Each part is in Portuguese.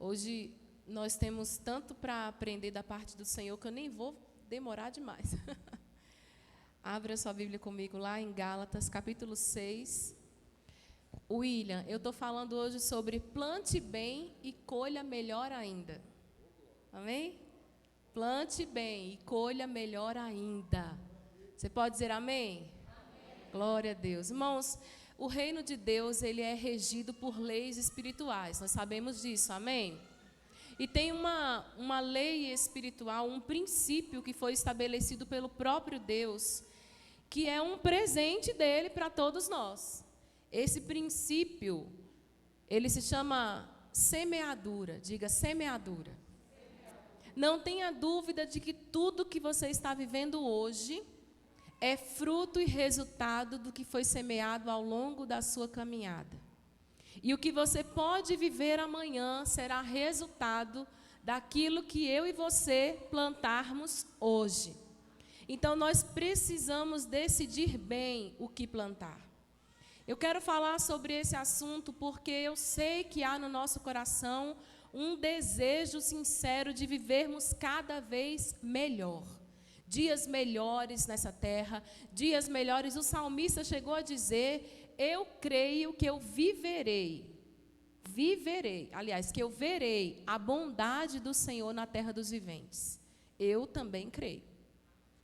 Hoje nós temos tanto para aprender da parte do Senhor que eu nem vou demorar demais. Abra sua Bíblia comigo lá em Gálatas, capítulo 6. William, eu estou falando hoje sobre plante bem e colha melhor ainda. Amém? Plante bem e colha melhor ainda. Você pode dizer amém? Amém. Glória a Deus. Irmãos, o reino de Deus, ele é regido por leis espirituais. Nós sabemos disso, amém? E tem uma lei espiritual, um princípio que foi estabelecido pelo próprio Deus, que é um presente dele para todos nós. Esse princípio, ele se chama semeadura. Diga semeadura. Não tenha dúvida de que tudo que você está vivendo hoje é fruto e resultado do que foi semeado ao longo da sua caminhada. E o que você pode viver amanhã será resultado daquilo que eu e você plantarmos hoje. Então, nós precisamos decidir bem o que plantar. Eu quero falar sobre esse assunto porque eu sei que há no nosso coração um desejo sincero de vivermos cada vez melhor. Dias melhores nessa terra, dias melhores. O salmista chegou a dizer: eu creio que eu viverei, aliás, que eu verei a bondade do Senhor na terra dos viventes. Eu também creio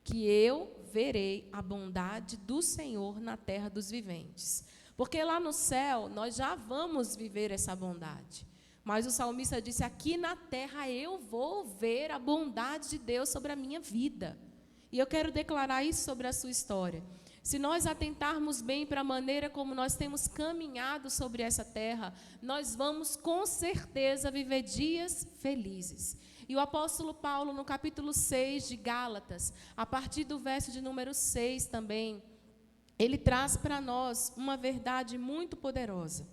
que eu verei a bondade do Senhor na terra dos viventes. Porque lá no céu nós já vamos viver essa bondade. Mas o salmista disse: aqui na terra eu vou ver a bondade de Deus sobre a minha vida. E eu quero declarar isso sobre a sua história. Se nós atentarmos bem para a maneira como nós temos caminhado sobre essa terra, nós vamos com certeza viver dias felizes. E o apóstolo Paulo, no capítulo 6 de Gálatas, a partir do verso de número 6 também, ele traz para nós uma verdade muito poderosa.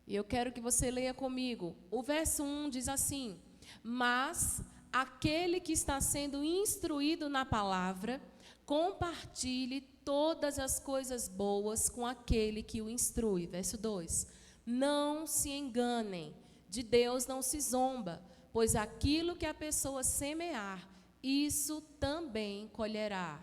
E eu quero que você leia comigo. O verso 1 diz assim: mas aquele que está sendo instruído na palavra, compartilhe todas as coisas boas com aquele que o instrui. Verso 2. Não se enganem, de Deus não se zomba, pois aquilo que a pessoa semear, isso também colherá.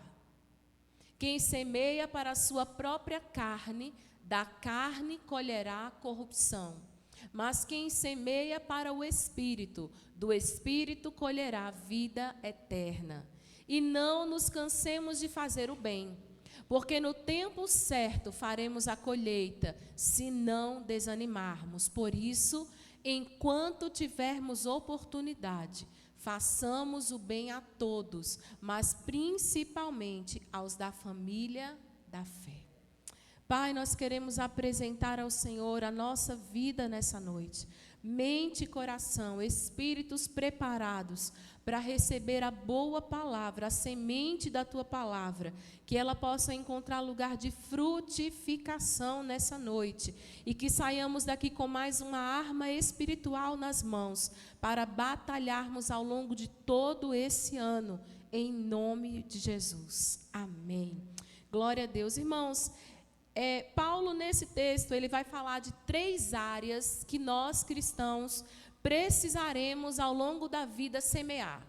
Quem semeia para a sua própria carne, da carne colherá corrupção. Mas quem semeia para o Espírito, do Espírito colherá vida eterna. E não nos cansemos de fazer o bem, porque no tempo certo faremos a colheita, se não desanimarmos. Por isso, enquanto tivermos oportunidade, façamos o bem a todos, mas principalmente aos da família da fé. Pai, nós queremos apresentar ao Senhor a nossa vida nessa noite. Mente e coração, espíritos preparados para receber a boa palavra, a semente da Tua palavra, que ela possa encontrar lugar de frutificação nessa noite e que saiamos daqui com mais uma arma espiritual nas mãos para batalharmos ao longo de todo esse ano, em nome de Jesus. Amém. Glória a Deus. Irmãos, Paulo, nesse texto, ele vai falar de 3 áreas que nós, cristãos, precisaremos ao longo da vida semear.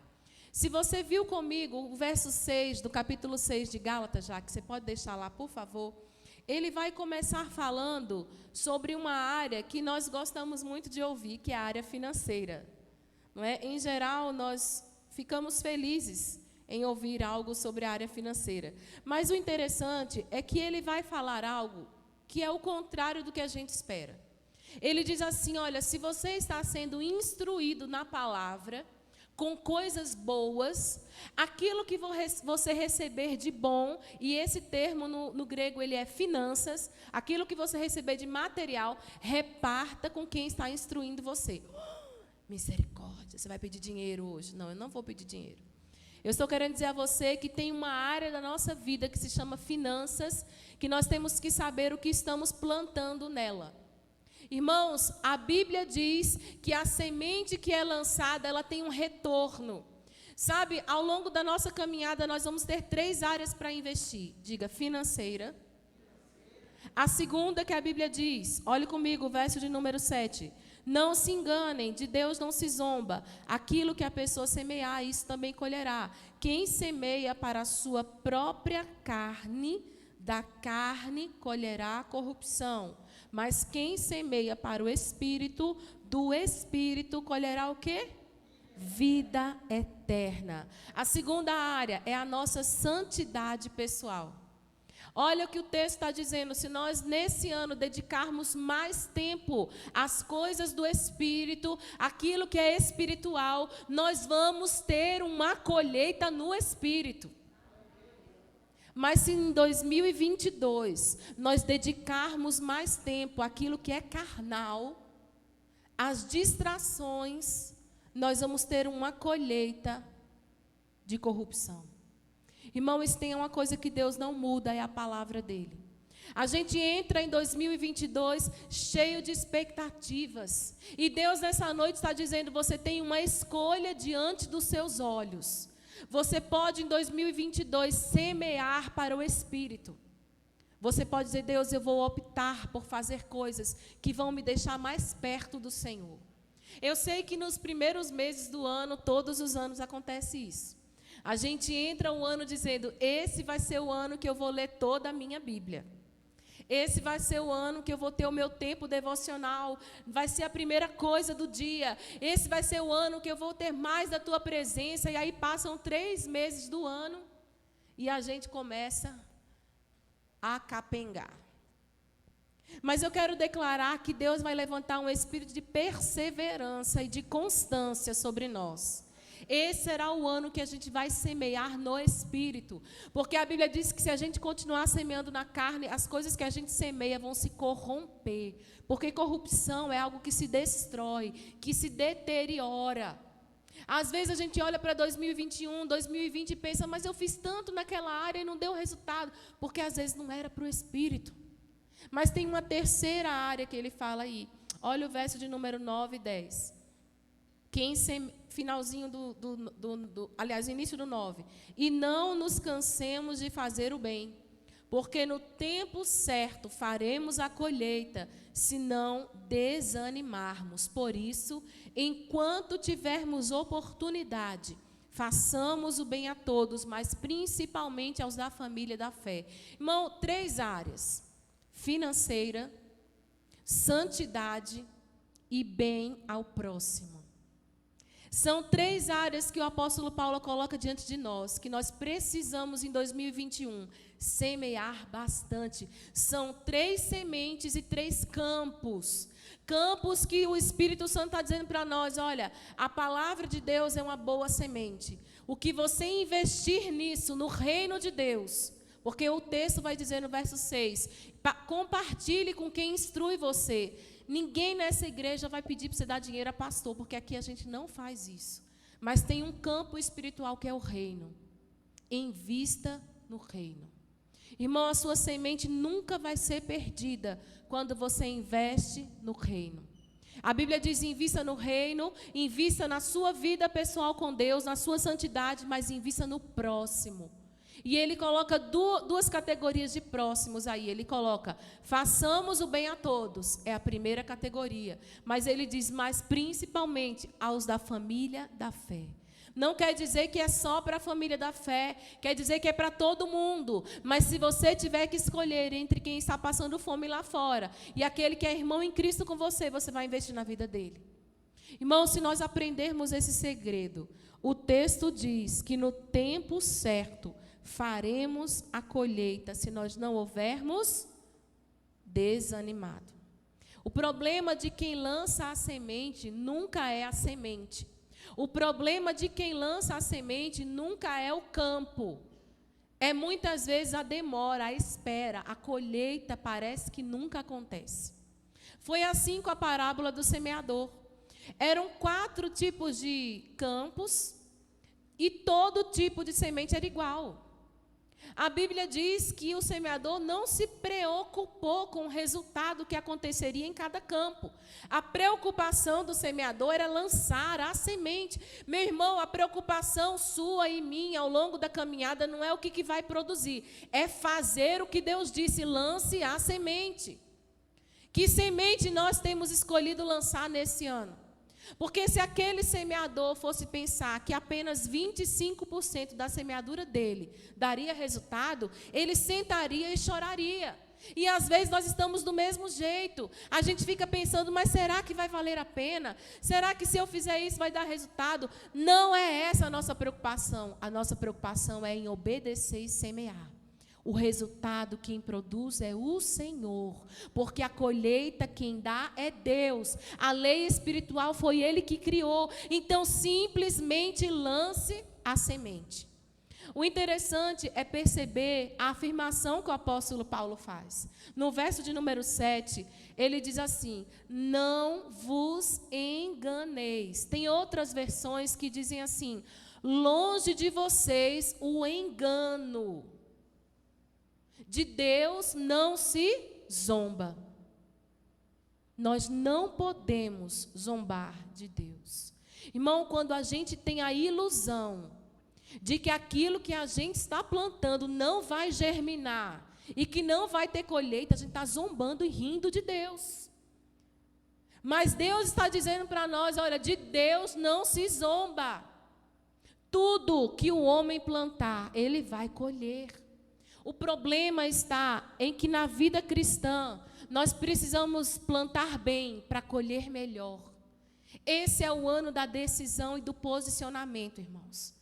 Se você viu comigo o verso 6 do capítulo 6 de Gálatas, já que você pode deixar lá, por favor, ele vai começar falando sobre uma área que nós gostamos muito de ouvir, que é a área financeira. Não é? Em geral, nós ficamos felizes em ouvir algo sobre a área financeira. Mas o interessante é que ele vai falar algo que é o contrário do que a gente espera. Ele diz assim: olha, se você está sendo instruído na palavra, com coisas boas, aquilo que você receber de bom, e esse termo no grego ele é finanças, aquilo que você receber de material, reparta com quem está instruindo você. Misericórdia, você vai pedir dinheiro hoje? Não, eu não vou pedir dinheiro. Eu estou querendo dizer a você que tem uma área da nossa vida que se chama finanças, que nós temos que saber o que estamos plantando nela. Irmãos, a Bíblia diz que a semente que é lançada, ela tem um retorno. Sabe, ao longo da nossa caminhada, nós vamos ter 3 áreas para investir. Diga, financeira. A segunda que a Bíblia diz, olhe comigo o verso de número 7. Não se enganem, de Deus não se zomba. Aquilo que a pessoa semear, isso também colherá. Quem semeia para a sua própria carne, da carne colherá corrupção. Mas quem semeia para o Espírito, do Espírito colherá o quê? Vida eterna. A segunda área é a nossa santidade pessoal. Olha o que o texto está dizendo, se nós nesse ano dedicarmos mais tempo às coisas do Espírito, aquilo que é espiritual, nós vamos ter uma colheita no Espírito. Mas se em 2022 nós dedicarmos mais tempo àquilo que é carnal, às distrações, nós vamos ter uma colheita de corrupção. Irmãos, tem uma coisa que Deus não muda, é a palavra dele. A gente entra em 2022 cheio de expectativas. E Deus nessa noite está dizendo, você tem uma escolha diante dos seus olhos. Você pode em 2022 semear para o Espírito. Você pode dizer, Deus, eu vou optar por fazer coisas que vão me deixar mais perto do Senhor. Eu sei que nos primeiros meses do ano, todos os anos acontece isso. A gente entra um ano dizendo, esse vai ser o ano que eu vou ler toda a minha Bíblia. Esse vai ser o ano que eu vou ter o meu tempo devocional. Vai ser a primeira coisa do dia. Esse vai ser o ano que eu vou ter mais da tua presença. E aí passam 3 meses do ano e a gente começa a capengar. Mas eu quero declarar que Deus vai levantar um espírito de perseverança e de constância sobre nós. Esse será o ano que a gente vai semear no Espírito. Porque a Bíblia diz que se a gente continuar semeando na carne, as coisas que a gente semeia vão se corromper. Porque corrupção é algo que se destrói, que se deteriora. Às vezes a gente olha para 2021, 2020 e pensa, mas eu fiz tanto naquela área e não deu resultado. Porque às vezes não era para o Espírito. Mas tem uma terceira área que ele fala aí. Olha o verso de número 9 e 10. Finalzinho aliás, início do 9. E não nos cansemos de fazer o bem, porque no tempo certo faremos a colheita, se não desanimarmos. Por isso, enquanto tivermos oportunidade, façamos o bem a todos, mas principalmente aos da família da fé. Irmão, 3 áreas: financeira, santidade e bem ao próximo. São 3 áreas que o apóstolo Paulo coloca diante de nós, que nós precisamos em 2021 semear bastante. São 3 sementes e 3 campos. Campos que o Espírito Santo está dizendo para nós, olha, a palavra de Deus é uma boa semente. O que você investir nisso, no reino de Deus, porque o texto vai dizer no verso 6, compartilhe com quem instrui você. Ninguém nessa igreja vai pedir para você dar dinheiro a pastor, porque aqui a gente não faz isso. Mas tem um campo espiritual que é o reino. Invista no reino. Irmão, a sua semente nunca vai ser perdida quando você investe no reino. A Bíblia diz, invista no reino, invista na sua vida pessoal com Deus, na sua santidade, mas invista no próximo. E ele coloca 2 categorias de próximos aí. Ele coloca, façamos o bem a todos, é a primeira categoria. Mas ele diz, mas principalmente aos da família da fé. Não quer dizer que é só para a família da fé, quer dizer que é para todo mundo. Mas se você tiver que escolher entre quem está passando fome lá fora e aquele que é irmão em Cristo com você, você vai investir na vida dele. Irmão, se nós aprendermos esse segredo, o texto diz que no tempo certo faremos a colheita, se nós não houvermos desanimado. O problema de quem lança a semente nunca é a semente. O problema de quem lança a semente nunca é o campo. É muitas vezes a demora, a espera, a colheita parece que nunca acontece. Foi assim com a parábola do semeador. Eram 4 tipos de campos e todo tipo de semente era igual. A Bíblia diz que o semeador não se preocupou com o resultado que aconteceria em cada campo. A preocupação do semeador era lançar a semente. Meu irmão, a preocupação sua e minha ao longo da caminhada não é o que vai produzir, é fazer o que Deus disse, lance a semente. Que semente nós temos escolhido lançar nesse ano? Porque se aquele semeador fosse pensar que apenas 25% da semeadura dele daria resultado, ele sentaria e choraria. E às vezes nós estamos do mesmo jeito. A gente fica pensando, mas será que vai valer a pena? Será que se eu fizer isso vai dar resultado? Não é essa a nossa preocupação. A nossa preocupação é em obedecer e semear. O resultado quem produz é o Senhor, porque a colheita quem dá é Deus. A lei espiritual foi Ele que criou. Então simplesmente lance a semente. O interessante é perceber a afirmação que o apóstolo Paulo faz. No verso de número 7, ele diz assim: não vos enganeis. Tem outras versões que dizem assim: longe de vocês o engano. De Deus não se zomba. Nós não podemos zombar de Deus. Irmão, quando a gente tem a ilusão de que aquilo que a gente está plantando não vai germinar e que não vai ter colheita, a gente está zombando e rindo de Deus. Mas Deus está dizendo para nós, olha, de Deus não se zomba. Tudo que o homem plantar, ele vai colher. O problema está em que na vida cristã, nós precisamos plantar bem para colher melhor. Esse é o ano da decisão e do posicionamento, irmãos.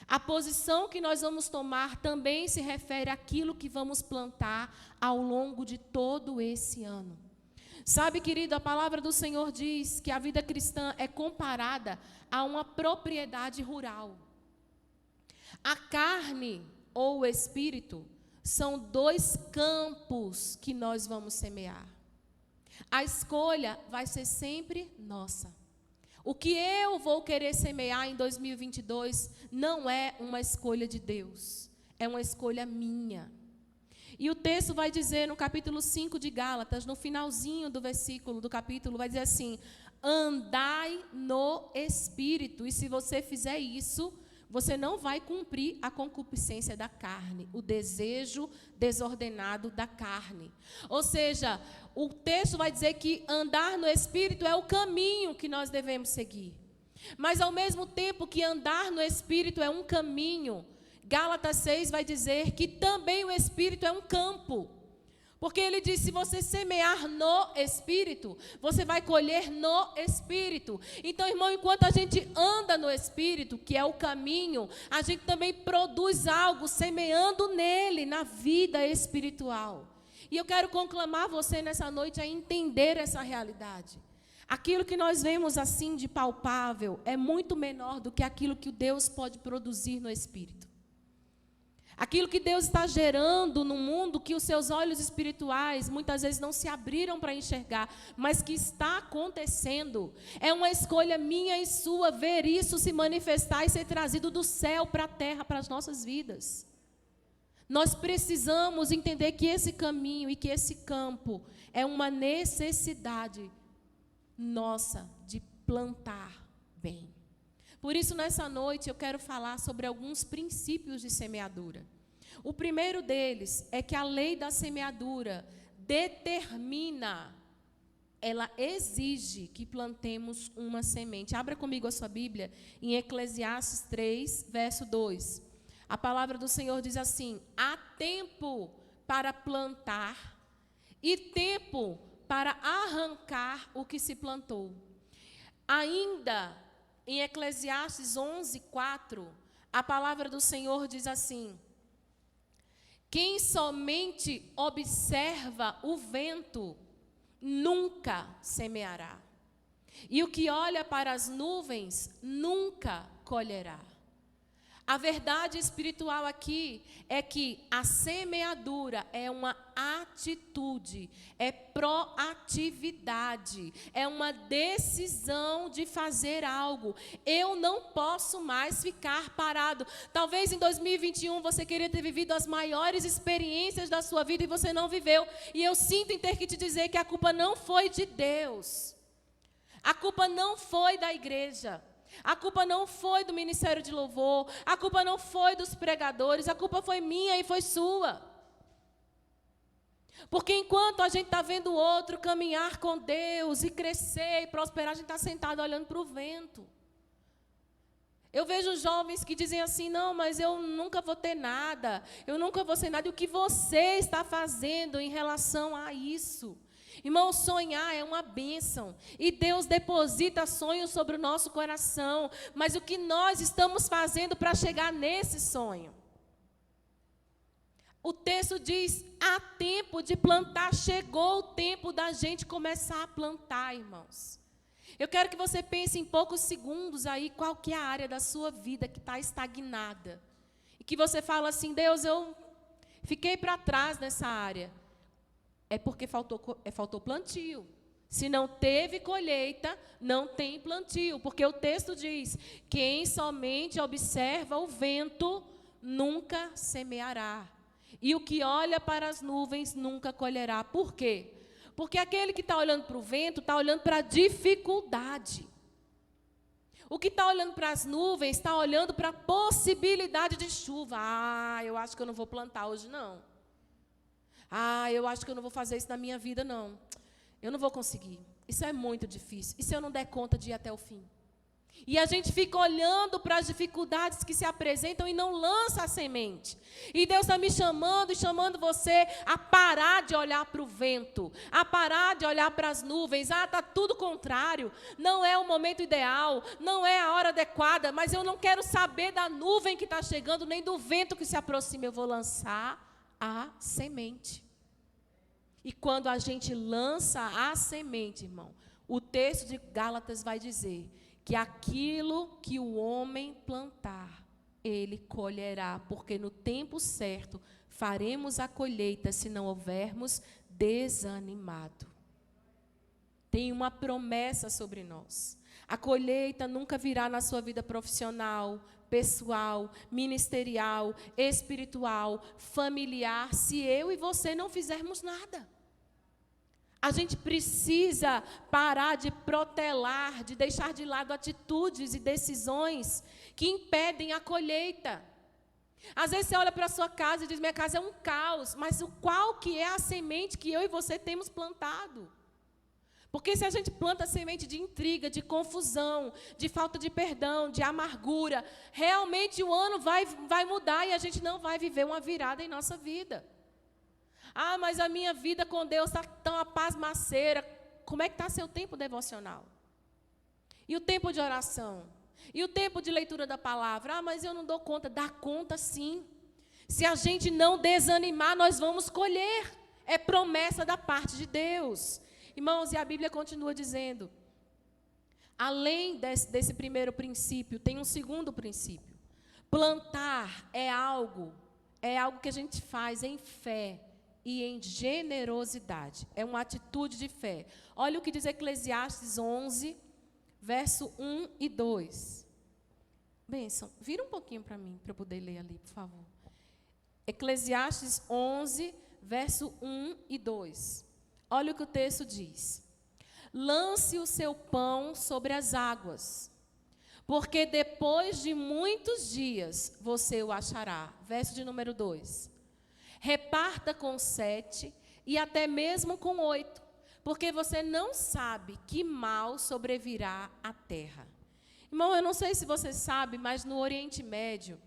A posição que nós vamos tomar também se refere àquilo que vamos plantar ao longo de todo esse ano. Sabe, querido, a palavra do Senhor diz que a vida cristã é comparada a uma propriedade rural. A carne ou o espírito são dois campos que nós vamos semear. A escolha vai ser sempre nossa. O que eu vou querer semear em 2022 não é uma escolha de Deus, é uma escolha minha. E o texto vai dizer no capítulo 5 de Gálatas, no finalzinho do versículo do capítulo, vai dizer assim: andai no Espírito, e se você fizer isso, você não vai cumprir a concupiscência da carne, o desejo desordenado da carne. Ou seja, o texto vai dizer que andar no Espírito é o caminho que nós devemos seguir. Mas ao mesmo tempo que andar no Espírito é um caminho, Gálatas 6 vai dizer que também o Espírito é um campo. Porque ele diz, se você semear no Espírito, você vai colher no Espírito. Então, irmão, enquanto a gente anda no Espírito, que é o caminho, a gente também produz algo semeando nele, na vida espiritual. E eu quero conclamar você nessa noite a entender essa realidade. Aquilo que nós vemos assim de palpável é muito menor do que aquilo que Deus pode produzir no Espírito. Aquilo que Deus está gerando no mundo, que os seus olhos espirituais muitas vezes não se abriram para enxergar, mas que está acontecendo. É uma escolha minha e sua ver isso se manifestar e ser trazido do céu para a terra, para as nossas vidas. Nós precisamos entender que esse caminho e que esse campo é uma necessidade nossa de plantar bem. Por isso, nessa noite, eu quero falar sobre alguns princípios de semeadura. O primeiro deles é que a lei da semeadura determina, ela exige que plantemos uma semente. Abra comigo a sua Bíblia em Eclesiastes 3, verso 2. A palavra do Senhor diz assim: há tempo para plantar e tempo para arrancar o que se plantou. Ainda em Eclesiastes 11, 4, a palavra do Senhor diz assim: quem somente observa o vento, nunca semeará. E o que olha para as nuvens, nunca colherá. A verdade espiritual aqui é que a semeadura é uma atitude, é proatividade, é uma decisão de fazer algo. Eu não posso mais ficar parado. Talvez em 2021 você queria ter vivido as maiores experiências da sua vida e você não viveu. E eu sinto em ter que te dizer que a culpa não foi de Deus. A culpa não foi da igreja. A culpa não foi do ministério de louvor, a culpa não foi dos pregadores, a culpa foi minha e foi sua. Porque enquanto a gente está vendo o outro caminhar com Deus e crescer e prosperar, a gente está sentado olhando para o vento. Eu vejo jovens que dizem assim, não, mas eu nunca vou ter nada, eu nunca vou ser nada. E o que você está fazendo em relação a isso? Irmão, sonhar é uma bênção. E Deus deposita sonhos sobre o nosso coração. Mas o que nós estamos fazendo para chegar nesse sonho? O texto diz, há tempo de plantar, chegou o tempo da gente começar a plantar, irmãos. Eu quero que você pense em poucos segundos aí, qual que é a área da sua vida que está estagnada. E que você fala assim, Deus, eu fiquei para trás nessa área. É porque faltou plantio. Se não teve colheita, não tem plantio. Porque o texto diz, quem somente observa o vento, nunca semeará. E o que olha para as nuvens, nunca colherá. Por quê? Porque aquele que está olhando para o vento, está olhando para a dificuldade. O que está olhando para as nuvens, está olhando para a possibilidade de chuva. Ah, eu acho que eu não vou plantar hoje, não. Ah, eu acho que eu não vou fazer isso na minha vida, não. Eu não vou conseguir. Isso é muito difícil. E se eu não der conta de ir até o fim? E a gente fica olhando para as dificuldades que se apresentam e não lança a semente. E Deus está me chamando e chamando você a parar de olhar para o vento, a parar de olhar para as nuvens. Ah, está tudo contrário, não é o momento ideal, não é a hora adequada, mas eu não quero saber da nuvem que está chegando, nem do vento que se aproxima. Eu vou lançar a semente. E quando a gente lança a semente, irmão, o texto de Gálatas vai dizer que aquilo que o homem plantar, ele colherá, porque no tempo certo faremos a colheita se não houvermos desanimado. Tem uma promessa sobre nós. A colheita nunca virá na sua vida profissional, pessoal, ministerial, espiritual, familiar, se eu e você não fizermos nada. A gente precisa parar de protelar, de deixar de lado atitudes e decisões que impedem a colheita. Às vezes você olha para a sua casa e diz, minha casa é um caos, mas qual que é a semente que eu e você temos plantado? Porque se a gente planta semente de intriga, de confusão, de falta de perdão, de amargura, realmente o ano vai mudar e a gente não vai viver uma virada em nossa vida. Ah, mas a minha vida com Deus está tão a pasmaceira. Como é que está seu tempo devocional? E o tempo de oração? E o tempo de leitura da palavra? Ah, mas eu não dou conta. Dá conta sim. Se a gente não desanimar, nós vamos colher. É promessa da parte de Deus. Irmãos, e a Bíblia continua dizendo, além desse primeiro princípio, tem um segundo princípio. Plantar é algo que a gente faz em fé e em generosidade. É uma atitude de fé. Olha o que diz Eclesiastes 11, verso 1 e 2. Bênção, vira um pouquinho para mim, para eu poder ler ali, por favor. Eclesiastes 11, verso 1 e 2. Olha o que o texto diz. Lance o seu pão sobre as águas, porque depois de muitos dias você o achará. Verso de número 2. Reparta com 7 e até mesmo com 8, porque você não sabe que mal sobrevirá à terra. Irmão, eu não sei se você sabe, mas no Oriente Médio,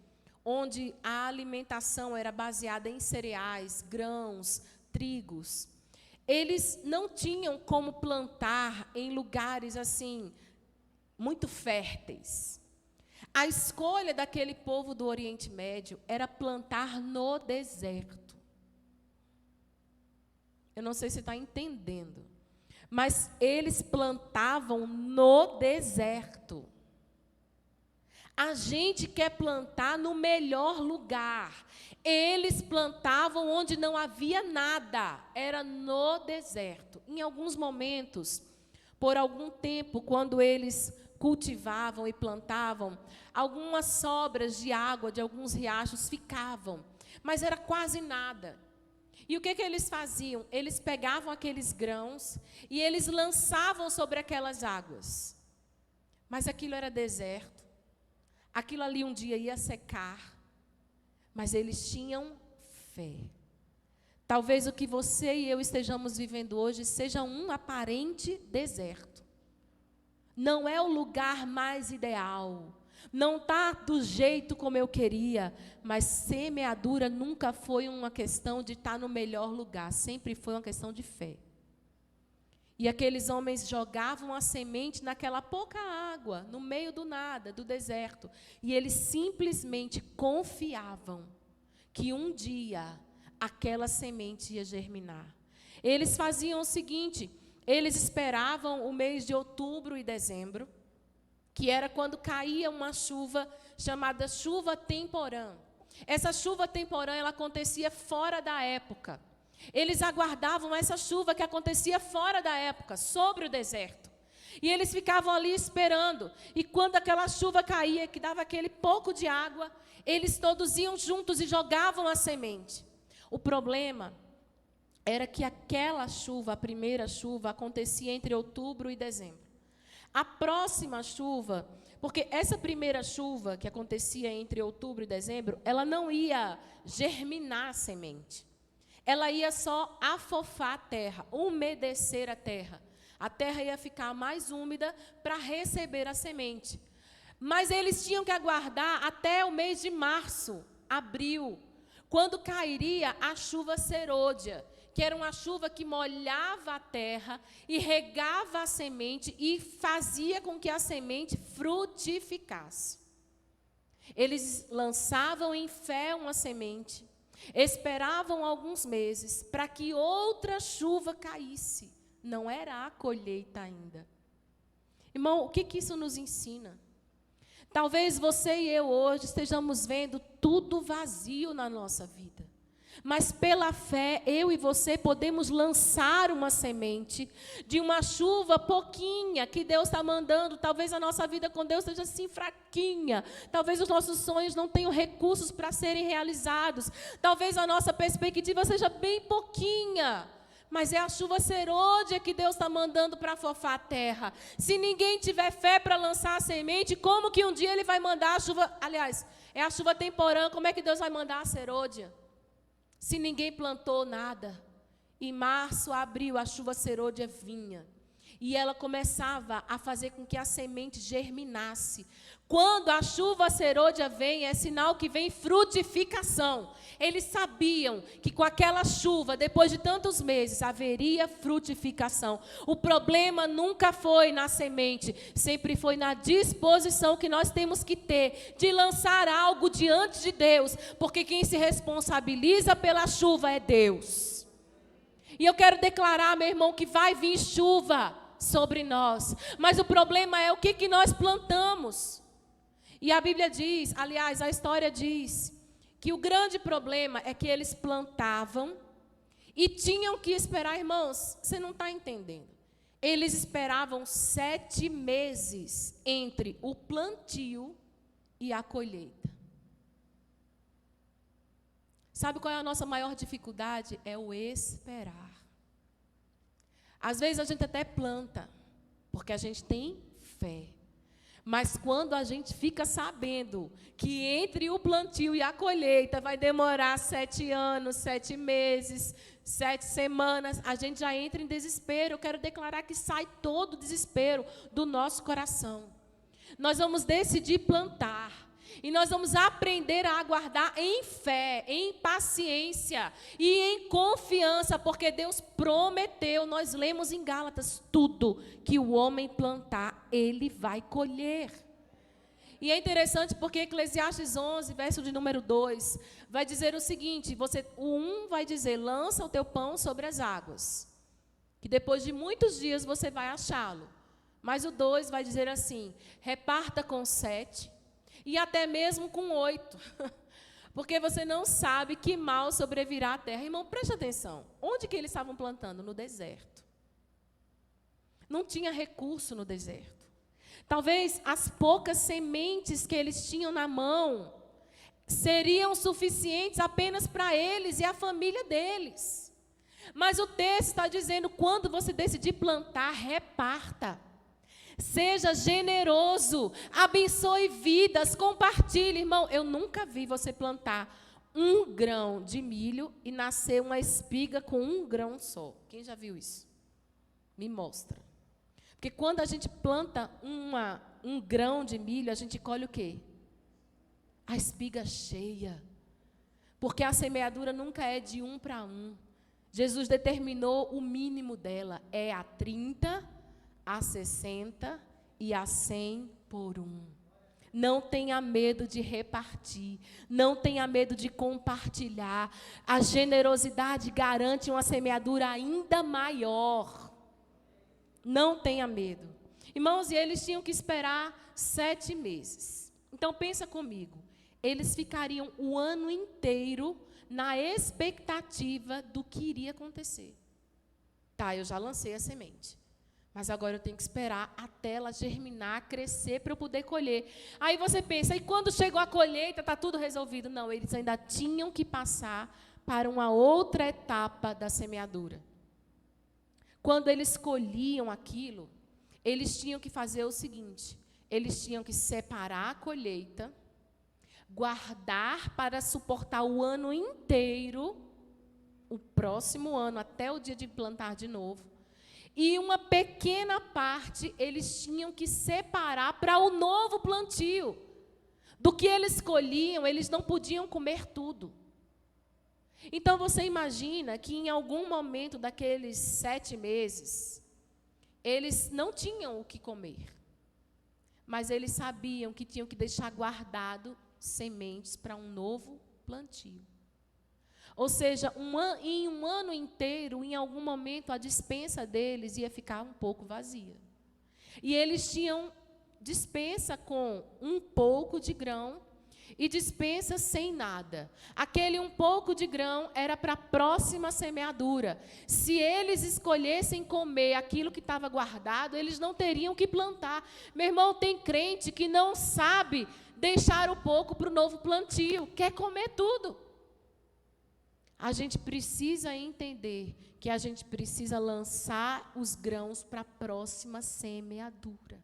onde a alimentação era baseada em cereais, grãos, trigos, eles não tinham como plantar em lugares assim, muito férteis. A escolha daquele povo do Oriente Médio era plantar no deserto. Eu não sei se está entendendo, mas eles plantavam no deserto. A gente quer plantar no melhor lugar. Eles plantavam onde não havia nada, era no deserto. Em alguns momentos, por algum tempo, quando eles cultivavam e plantavam, algumas sobras de água de alguns riachos ficavam, mas era quase nada. E o que eles faziam? Eles pegavam aqueles grãos e eles lançavam sobre aquelas águas. Mas aquilo era deserto. Aquilo ali um dia ia secar. Mas eles tinham fé. Talvez o que você e eu estejamos vivendo hoje seja um aparente deserto. Não é o lugar mais ideal. Não está do jeito como eu queria, mas semeadura nunca foi uma questão de estar no melhor lugar, sempre foi uma questão de fé. E aqueles homens jogavam a semente naquela pouca água, no meio do nada, do deserto, e eles simplesmente confiavam que um dia aquela semente ia germinar. Eles faziam o seguinte, eles esperavam o mês de outubro e dezembro, que era quando caía uma chuva chamada chuva temporã. Essa chuva temporã, ela acontecia fora da época. Eles aguardavam essa chuva que acontecia fora da época, sobre o deserto. E eles ficavam ali esperando. E quando aquela chuva caía, que dava aquele pouco de água, eles todos iam juntos e jogavam a semente. O problema era que aquela chuva, a primeira chuva, acontecia entre outubro e dezembro. A próxima chuva, porque essa primeira chuva que acontecia entre outubro e dezembro, ela não ia germinar a semente. Ela ia só afofar a terra, umedecer a terra. A terra ia ficar mais úmida para receber a semente. Mas eles tinham que aguardar até o mês de março, abril, quando cairia a chuva serôdia, que era uma chuva que molhava a terra e regava a semente e fazia com que a semente frutificasse. Eles lançavam em fé uma semente, esperavam alguns meses para que outra chuva caísse. Não era a colheita ainda. Irmão, o que isso nos ensina? Talvez você e eu hoje estejamos vendo tudo vazio na nossa vida. Mas pela fé, eu e você podemos lançar uma semente de uma chuva pouquinha que Deus está mandando. Talvez a nossa vida com Deus seja assim fraquinha. Talvez os nossos sonhos não tenham recursos para serem realizados. Talvez a nossa perspectiva seja bem pouquinha. Mas é a chuva serôdia que Deus está mandando para afofar a terra. Se ninguém tiver fé para lançar a semente, como que um dia Ele vai mandar a chuva? Aliás, é a chuva temporã, como é que Deus vai mandar a serôdia? Se ninguém plantou nada, em março, abril, a chuva serôdia vinha. E ela começava a fazer com que a semente germinasse. Quando a chuva serôdia vem, é sinal que vem frutificação. Eles sabiam que com aquela chuva, depois de tantos meses, haveria frutificação. O problema nunca foi na semente, sempre foi na disposição que nós temos que ter de lançar algo diante de Deus, porque quem se responsabiliza pela chuva é Deus. E eu quero declarar, meu irmão, que vai vir chuva sobre nós, mas o problema é o que nós plantamos. E a Bíblia diz, aliás, a história diz, que o grande problema é que eles plantavam e tinham que esperar, irmãos, você não está entendendo. Eles esperavam 7 meses entre o plantio e a colheita. Sabe qual é a nossa maior dificuldade? É o esperar. Às vezes a gente até planta, porque a gente tem fé. Mas quando a gente fica sabendo que entre o plantio e a colheita vai demorar 7 anos, 7 meses, 7 semanas, a gente já entra em desespero. Eu quero declarar que sai todo o desespero do nosso coração. Nós vamos decidir plantar. E nós vamos aprender a aguardar em fé, em paciência e em confiança, porque Deus prometeu, nós lemos em Gálatas, tudo que o homem plantar, ele vai colher. E é interessante porque Eclesiastes 11, verso de número 2, vai dizer o seguinte, o 1 vai dizer, lança o teu pão sobre as águas, que depois de muitos dias você vai achá-lo. Mas o 2 vai dizer assim, reparta com 7, e até mesmo com 8, porque você não sabe que mal sobrevirá à terra. Irmão, preste atenção, onde que eles estavam plantando? No deserto. Não tinha recurso no deserto. Talvez as poucas sementes que eles tinham na mão seriam suficientes apenas para eles e a família deles. Mas o texto está dizendo, quando você decidir plantar, reparta. Seja generoso, abençoe vidas, compartilhe. Irmão, eu nunca vi você plantar um grão de milho e nascer uma espiga com um grão só. Quem já viu isso? Me mostra. Porque quando a gente planta um grão de milho, a gente colhe o quê? A espiga cheia. Porque a semeadura nunca é de 1 para 1. Jesus determinou o mínimo dela. É a 30, a 60 e a 100 por 1. Não tenha medo de repartir. Não tenha medo de compartilhar. A generosidade garante uma semeadura ainda maior. Não tenha medo. Irmãos, e eles tinham que esperar 7 meses. Então, pensa comigo. Eles ficariam o ano inteiro na expectativa do que iria acontecer. Tá, eu já lancei a semente. Mas agora eu tenho que esperar até ela germinar, crescer, para eu poder colher. Aí você pensa, e quando chegou a colheita, está tudo resolvido? Não, eles ainda tinham que passar para uma outra etapa da semeadura. Quando eles colhiam aquilo, eles tinham que fazer o seguinte: eles tinham que separar a colheita, guardar para suportar o ano inteiro, o próximo ano, até o dia de plantar de novo. E uma pequena parte eles tinham que separar para o novo plantio. Do que eles colhiam, eles não podiam comer tudo. Então, você imagina que em algum momento daqueles 7 meses, eles não tinham o que comer. Mas eles sabiam que tinham que deixar guardado sementes para um novo plantio. Ou seja, em um ano inteiro, em algum momento, a despensa deles ia ficar um pouco vazia. E eles tinham despensa com um pouco de grão e despensa sem nada. Aquele um pouco de grão era para a próxima semeadura. Se eles escolhessem comer aquilo que estava guardado, eles não teriam que plantar. Meu irmão, tem crente que não sabe deixar o pouco para o novo plantio, quer comer tudo. A gente precisa entender que a gente precisa lançar os grãos para a próxima semeadura.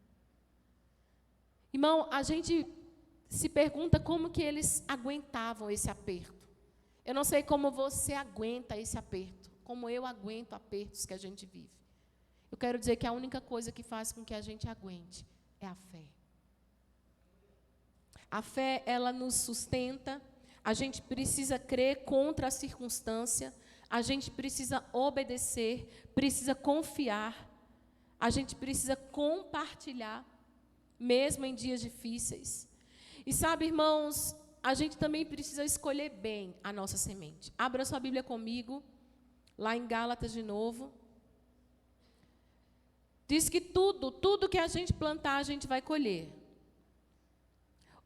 Irmão, a gente se pergunta como que eles aguentavam esse aperto. Eu não sei como você aguenta esse aperto, como eu aguento apertos que a gente vive. Eu quero dizer que a única coisa que faz com que a gente aguente é a fé. A fé, ela nos sustenta. A gente precisa crer contra a circunstância, a gente precisa obedecer, precisa confiar, a gente precisa compartilhar, mesmo em dias difíceis. E sabe, irmãos, a gente também precisa escolher bem a nossa semente. Abra sua Bíblia comigo, lá em Gálatas de novo. Diz que tudo que a gente plantar, a gente vai colher.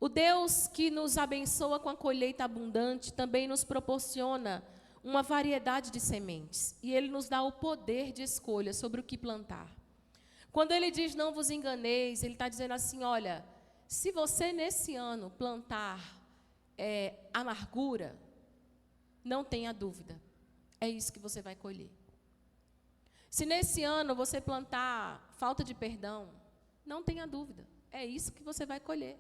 O Deus que nos abençoa com a colheita abundante também nos proporciona uma variedade de sementes. E Ele nos dá o poder de escolha sobre o que plantar. Quando Ele diz não vos enganeis, Ele está dizendo assim, olha, se você nesse ano plantar amargura, não tenha dúvida, é isso que você vai colher. Se nesse ano você plantar falta de perdão, não tenha dúvida, é isso que você vai colher.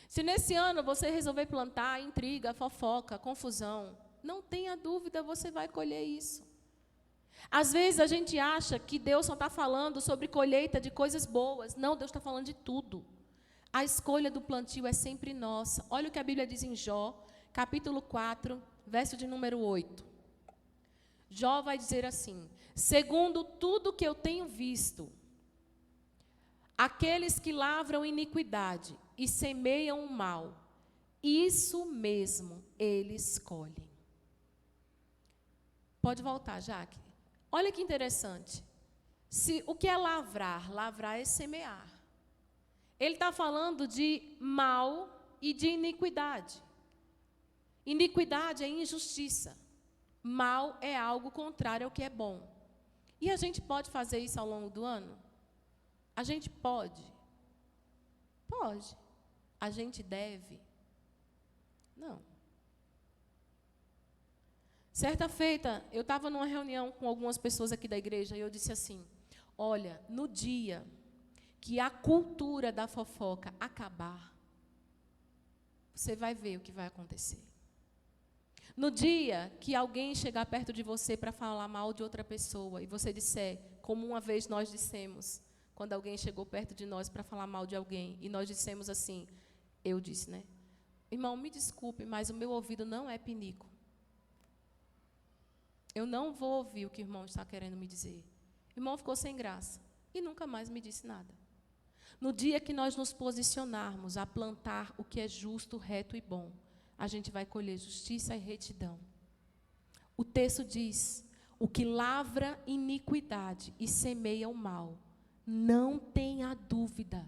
Se nesse ano você resolver plantar intriga, fofoca, confusão, não tenha dúvida, você vai colher isso. Às vezes a gente acha que Deus só está falando sobre colheita de coisas boas. Não, Deus está falando de tudo. A escolha do plantio é sempre nossa. Olha o que a Bíblia diz em Jó, capítulo 4, verso de número 8. Jó vai dizer assim: segundo tudo que eu tenho visto, aqueles que lavram iniquidade e semeiam o mal, isso mesmo eles colhem. Pode voltar, Jaque. Olha que interessante. O que é lavrar? Lavrar é semear. Ele está falando de mal e de iniquidade. Iniquidade é injustiça. Mal é algo contrário ao que é bom. E a gente pode fazer isso ao longo do ano? A gente pode. Pode. A gente deve? Não. Certa feita, eu estava numa reunião com algumas pessoas aqui da igreja e eu disse assim, olha, no dia que a cultura da fofoca acabar, você vai ver o que vai acontecer. No dia que alguém chegar perto de você para falar mal de outra pessoa, e você disser, como uma vez nós dissemos, quando alguém chegou perto de nós para falar mal de alguém, e nós dissemos assim, eu disse, né? Irmão, me desculpe, mas o meu ouvido não é pinico. Eu não vou ouvir o que o irmão está querendo me dizer. O irmão ficou sem graça e nunca mais me disse nada. No dia que nós nos posicionarmos a plantar o que é justo, reto e bom, a gente vai colher justiça e retidão. O texto diz, o que lavra iniquidade e semeia o mal, não tenha dúvida,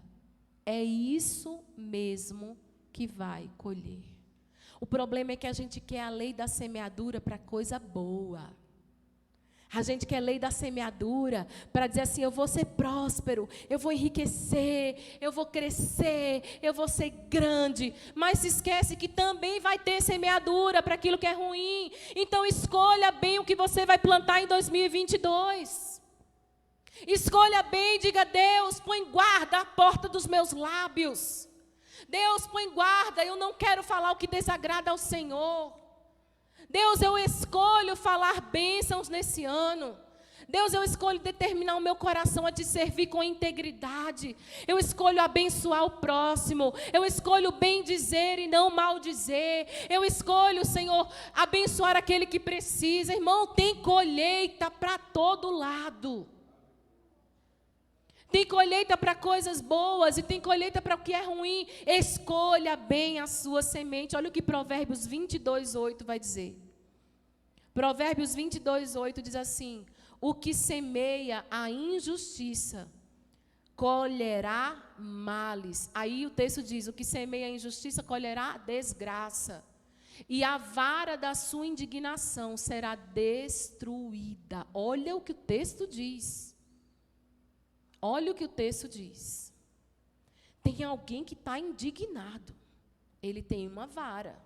é isso mesmo que vai colher. O problema é que a gente quer a lei da semeadura para coisa boa. A gente quer a lei da semeadura para dizer assim, eu vou ser próspero, eu vou enriquecer, eu vou crescer, eu vou ser grande. Mas se esquece que também vai ter semeadura para aquilo que é ruim. Então escolha bem o que você vai plantar em 2022. Escolha bem, diga, Deus, põe guarda à porta dos meus lábios. Deus, põe guarda, eu não quero falar o que desagrada ao Senhor. Deus, eu escolho falar bênçãos nesse ano. Deus, eu escolho determinar o meu coração a te servir com integridade. Eu escolho abençoar o próximo. Eu escolho bem dizer e não mal dizer. Eu escolho, Senhor, abençoar aquele que precisa. Irmão, tem colheita para todo lado. Tem colheita para coisas boas e tem colheita para o que é ruim. Escolha bem a sua semente. Olha o que Provérbios 22:8 vai dizer. Provérbios 22:8 diz assim, o que semeia a injustiça, colherá males. Aí o texto diz, o que semeia a injustiça, colherá desgraça. E a vara da sua indignação será destruída. Olha o que o texto diz. Olha o que o texto diz. Tem alguém que está indignado. Ele tem uma vara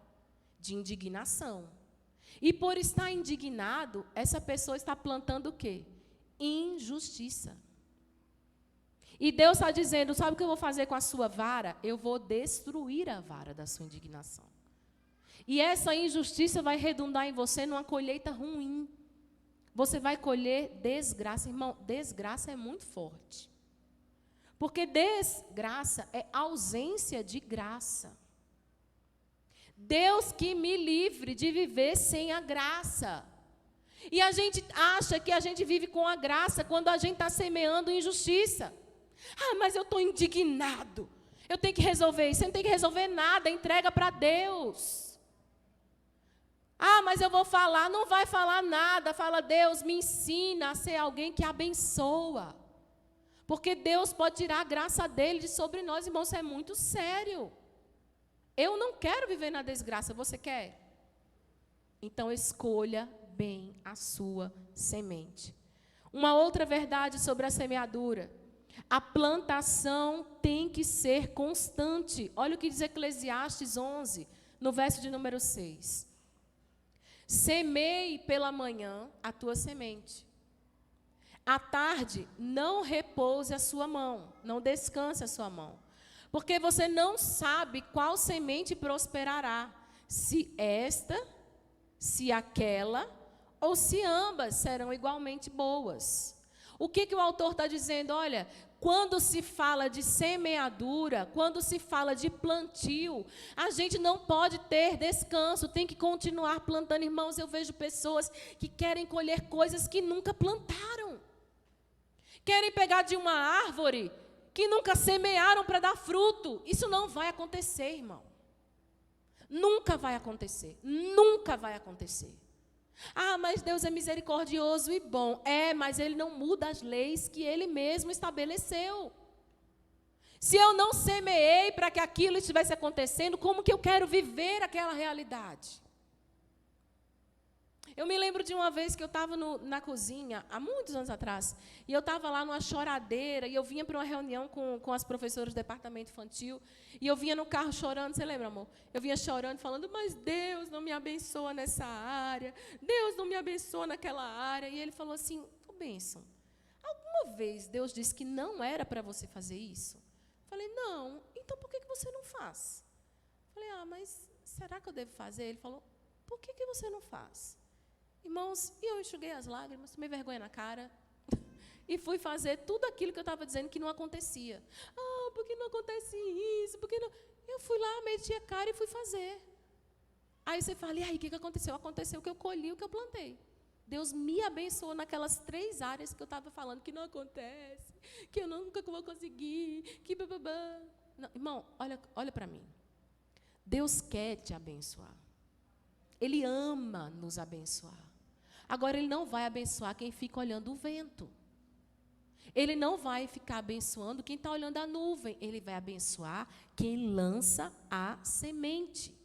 de indignação. E por estar indignado, essa pessoa está plantando o quê? Injustiça. E Deus está dizendo, sabe o que eu vou fazer com a sua vara? Eu vou destruir a vara da sua indignação. E essa injustiça vai redundar em você numa colheita ruim. Você vai colher desgraça. Irmão, desgraça é muito forte. Porque desgraça é ausência de graça. Deus que me livre de viver sem a graça. E a gente acha que a gente vive com a graça quando a gente está semeando injustiça. Ah, mas eu estou indignado. Eu tenho que resolver isso. Você não tem que resolver nada. Entrega para Deus. Ah, mas eu vou falar. Não vai falar nada. Fala, Deus, me ensina a ser alguém que abençoa. Porque Deus pode tirar a graça dele de sobre nós, irmãos. Isso é muito sério. Eu não quero viver na desgraça. Você quer? Então, escolha bem a sua semente. Uma outra verdade sobre a semeadura. A plantação tem que ser constante. Olha o que diz Eclesiastes 11, no verso de número 6. Semeie pela manhã a tua semente. À tarde, não repouse a sua mão, não descanse a sua mão. Porque você não sabe qual semente prosperará. Se esta, se aquela, ou se ambas serão igualmente boas. O que o autor está dizendo? Olha, quando se fala de semeadura, quando se fala de plantio, a gente não pode ter descanso, tem que continuar plantando. Irmãos, eu vejo pessoas que querem colher coisas que nunca plantaram. Querem pegar de uma árvore que nunca semearam para dar fruto. Isso não vai acontecer, irmão. Nunca vai acontecer. Nunca vai acontecer. Ah, mas Deus é misericordioso e bom. É, mas Ele não muda as leis que Ele mesmo estabeleceu. Se eu não semeei para que aquilo estivesse acontecendo, como que eu quero viver aquela realidade? Eu me lembro de uma vez que eu estava na cozinha, há muitos anos atrás, e eu estava lá numa choradeira, e eu vinha para uma reunião com as professoras do departamento infantil, e eu vinha no carro chorando, você lembra, amor? Eu vinha chorando, falando, mas Deus não me abençoa nessa área, Deus não me abençoa naquela área. E ele falou assim, ô bênção, alguma vez Deus disse que não era para você fazer isso? Eu falei, não, então por que você não faz? Eu falei, mas será que eu devo fazer? Ele falou, Por que você não faz? Irmãos, e eu enxuguei as lágrimas, tomei vergonha na cara e fui fazer tudo aquilo que eu estava dizendo que não acontecia. Ah, por que não acontece isso? Por que não? Eu fui lá, meti a cara e fui fazer. Aí você fala, e aí, o que aconteceu? Aconteceu que eu colhi o que eu plantei. Deus me abençoou naquelas 3 áreas que eu estava falando, que não acontece, que eu nunca vou conseguir, que bababá. Não, irmão, olha para mim. Deus quer te abençoar. Ele ama nos abençoar. Agora, Ele não vai abençoar quem fica olhando o vento. Ele não vai ficar abençoando quem está olhando a nuvem. Ele vai abençoar quem lança a semente.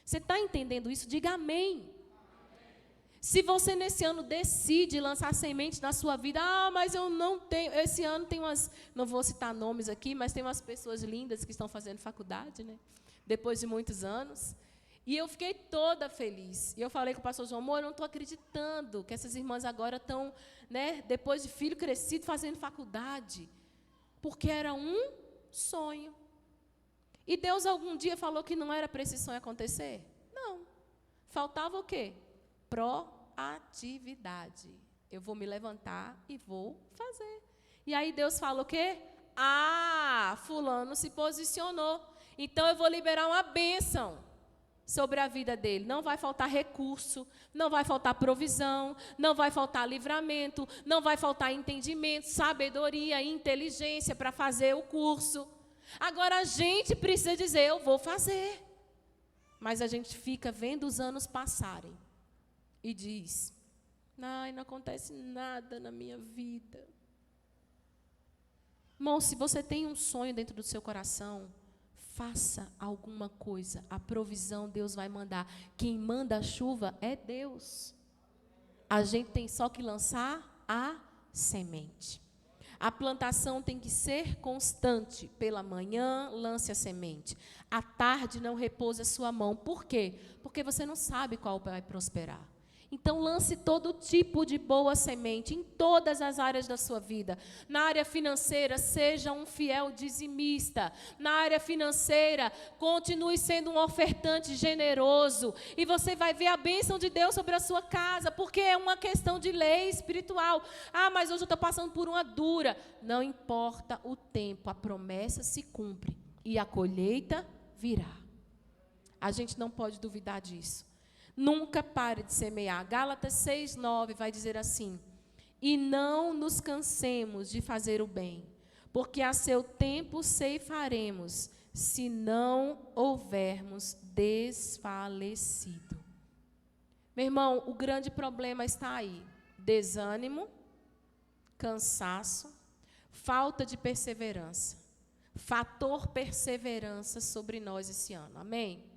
Você está entendendo isso? Diga amém. Se você nesse ano decide lançar semente na sua vida, mas eu não tenho, esse ano tem umas, não vou citar nomes aqui, mas tem umas pessoas lindas que estão fazendo faculdade, né? Depois de muitos anos. E eu fiquei toda feliz. E eu falei com o pastor João, amor, eu não estou acreditando que essas irmãs agora estão, né, depois de filho crescido, fazendo faculdade. Porque era um sonho. E Deus algum dia falou que não era para esse sonho acontecer? Não. Faltava o quê? Proatividade. Eu vou me levantar e vou fazer. E aí Deus fala o quê? Fulano se posicionou. Então eu vou liberar uma bênção sobre a vida dele. Não vai faltar recurso, não vai faltar provisão, não vai faltar livramento, não vai faltar entendimento, sabedoria, inteligência para fazer o curso. Agora a gente precisa dizer, eu vou fazer. Mas a gente fica vendo os anos passarem e diz, não acontece nada na minha vida. Irmão, se você tem um sonho dentro do seu coração, faça alguma coisa. A provisão Deus vai mandar. Quem manda a chuva é Deus. A gente tem só que lançar a semente. A plantação tem que ser constante. Pela manhã, lance a semente. À tarde, não repouse a sua mão. Por quê? Porque você não sabe qual vai prosperar. Então, lance todo tipo de boa semente em todas as áreas da sua vida. Na área financeira, seja um fiel dizimista. Na área financeira, continue sendo um ofertante generoso. E você vai ver a bênção de Deus sobre a sua casa, porque é uma questão de lei espiritual. Mas hoje eu estou passando por uma dura. Não importa o tempo, a promessa se cumpre e a colheita virá. A gente não pode duvidar disso. Nunca pare de semear. Gálatas 6:9 vai dizer assim, e não nos cansemos de fazer o bem, porque a seu tempo ceifaremos, se não houvermos desfalecido. Meu irmão, o grande problema está aí. Desânimo, cansaço, falta de perseverança. Fator perseverança sobre nós esse ano. Amém?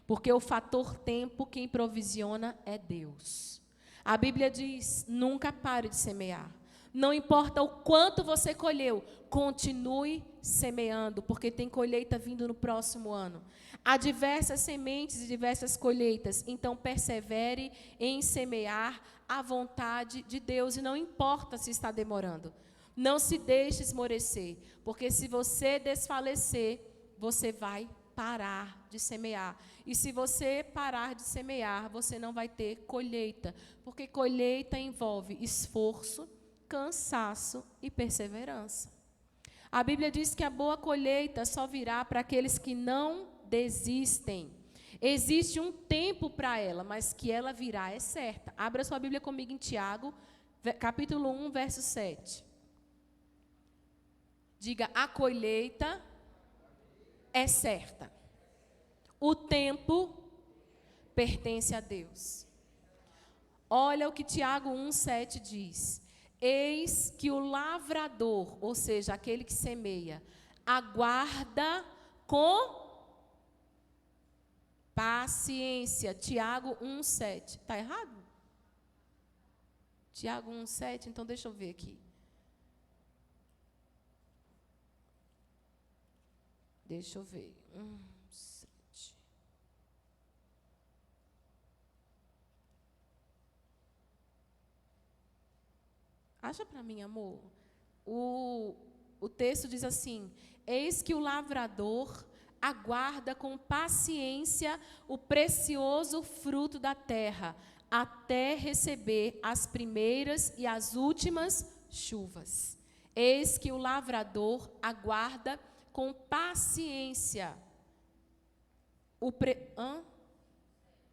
Porque o fator tempo, quem provisiona é Deus. A Bíblia diz, nunca pare de semear. Não importa o quanto você colheu, continue semeando, porque tem colheita vindo no próximo ano. Há diversas sementes e diversas colheitas, então persevere em semear a vontade de Deus, e não importa se está demorando. Não se deixe esmorecer, porque se você desfalecer, você vai parar de semear. E se você parar de semear, você não vai ter colheita, porque colheita envolve esforço, cansaço e perseverança. A Bíblia diz que a boa colheita só virá para aqueles que não desistem. Existe um tempo para ela, mas que ela virá é certa. Abra sua Bíblia comigo em Tiago, capítulo 1, verso 7. Diga, a colheita é certa. O tempo pertence a Deus. Olha o que Tiago 1,7 diz. Eis que o lavrador, ou seja, aquele que semeia, aguarda com paciência. Tiago 1,7. Está errado? Tiago 1,7, então deixa eu ver aqui. Deixa eu ver. 1,7. Acha para mim, amor. O texto diz assim: eis que o lavrador aguarda com paciência o precioso fruto da terra, até receber as primeiras e as últimas chuvas. Eis que o lavrador aguarda com paciência.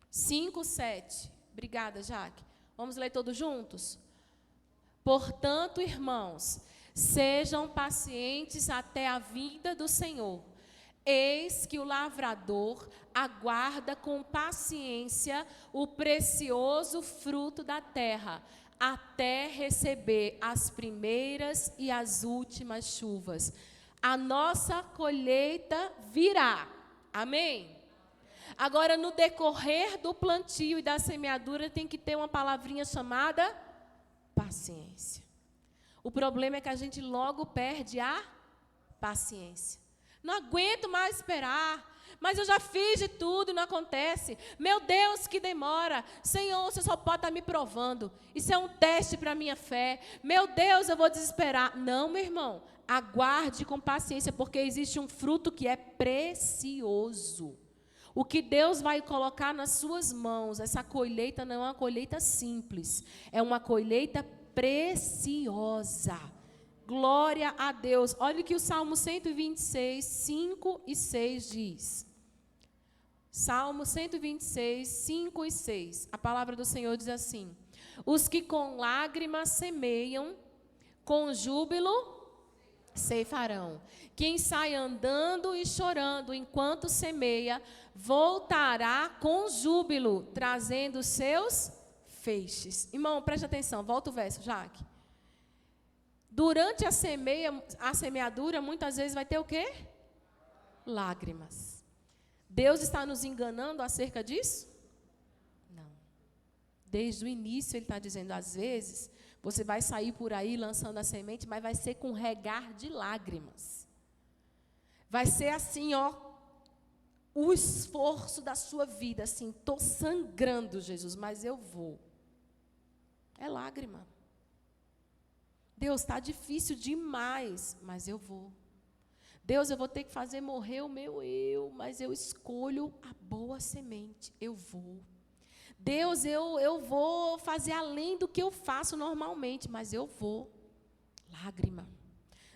5:7. Obrigada, Jaque. Vamos ler todos juntos? Portanto, irmãos, sejam pacientes até a vinda do Senhor. Eis que o lavrador aguarda com paciência o precioso fruto da terra, até receber as primeiras e as últimas chuvas. A nossa colheita virá. Amém? Agora, no decorrer do plantio e da semeadura, tem que ter uma palavrinha chamada paciência. O problema é que a gente logo perde a paciência. Não aguento mais esperar, mas eu já fiz de tudo e não acontece. Meu Deus, que demora. Senhor, você só pode estar me provando. Isso é um teste para a minha fé. Meu Deus, eu vou desesperar. Não, meu irmão, aguarde com paciência, porque existe um fruto que é precioso. O que Deus vai colocar nas suas mãos, essa colheita não é uma colheita simples, é uma colheita preciosa. Glória a Deus. Olha o que o Salmo 126, 5 e 6 diz. Salmo 126, 5 e 6. A palavra do Senhor diz assim: os que com lágrimas semeiam, com júbilo ceifarão. Quem sai andando e chorando enquanto semeia, voltará com júbilo, trazendo seus feixes. Irmão, preste atenção, volta o verso, Jaque. Durante a semeadura, muitas vezes vai ter o quê? Lágrimas. Deus está nos enganando acerca disso? Não. Desde o início Ele está dizendo, às vezes, você vai sair por aí lançando a semente, mas vai ser com regar de lágrimas. Vai ser assim, ó, o esforço da sua vida, assim, estou sangrando, Jesus, mas eu vou. É lágrima. Deus, está difícil demais, mas eu vou. Deus, eu vou ter que fazer morrer o meu eu, mas eu escolho a boa semente, eu vou. Deus, eu vou fazer além do que eu faço normalmente, mas eu vou. Lágrima.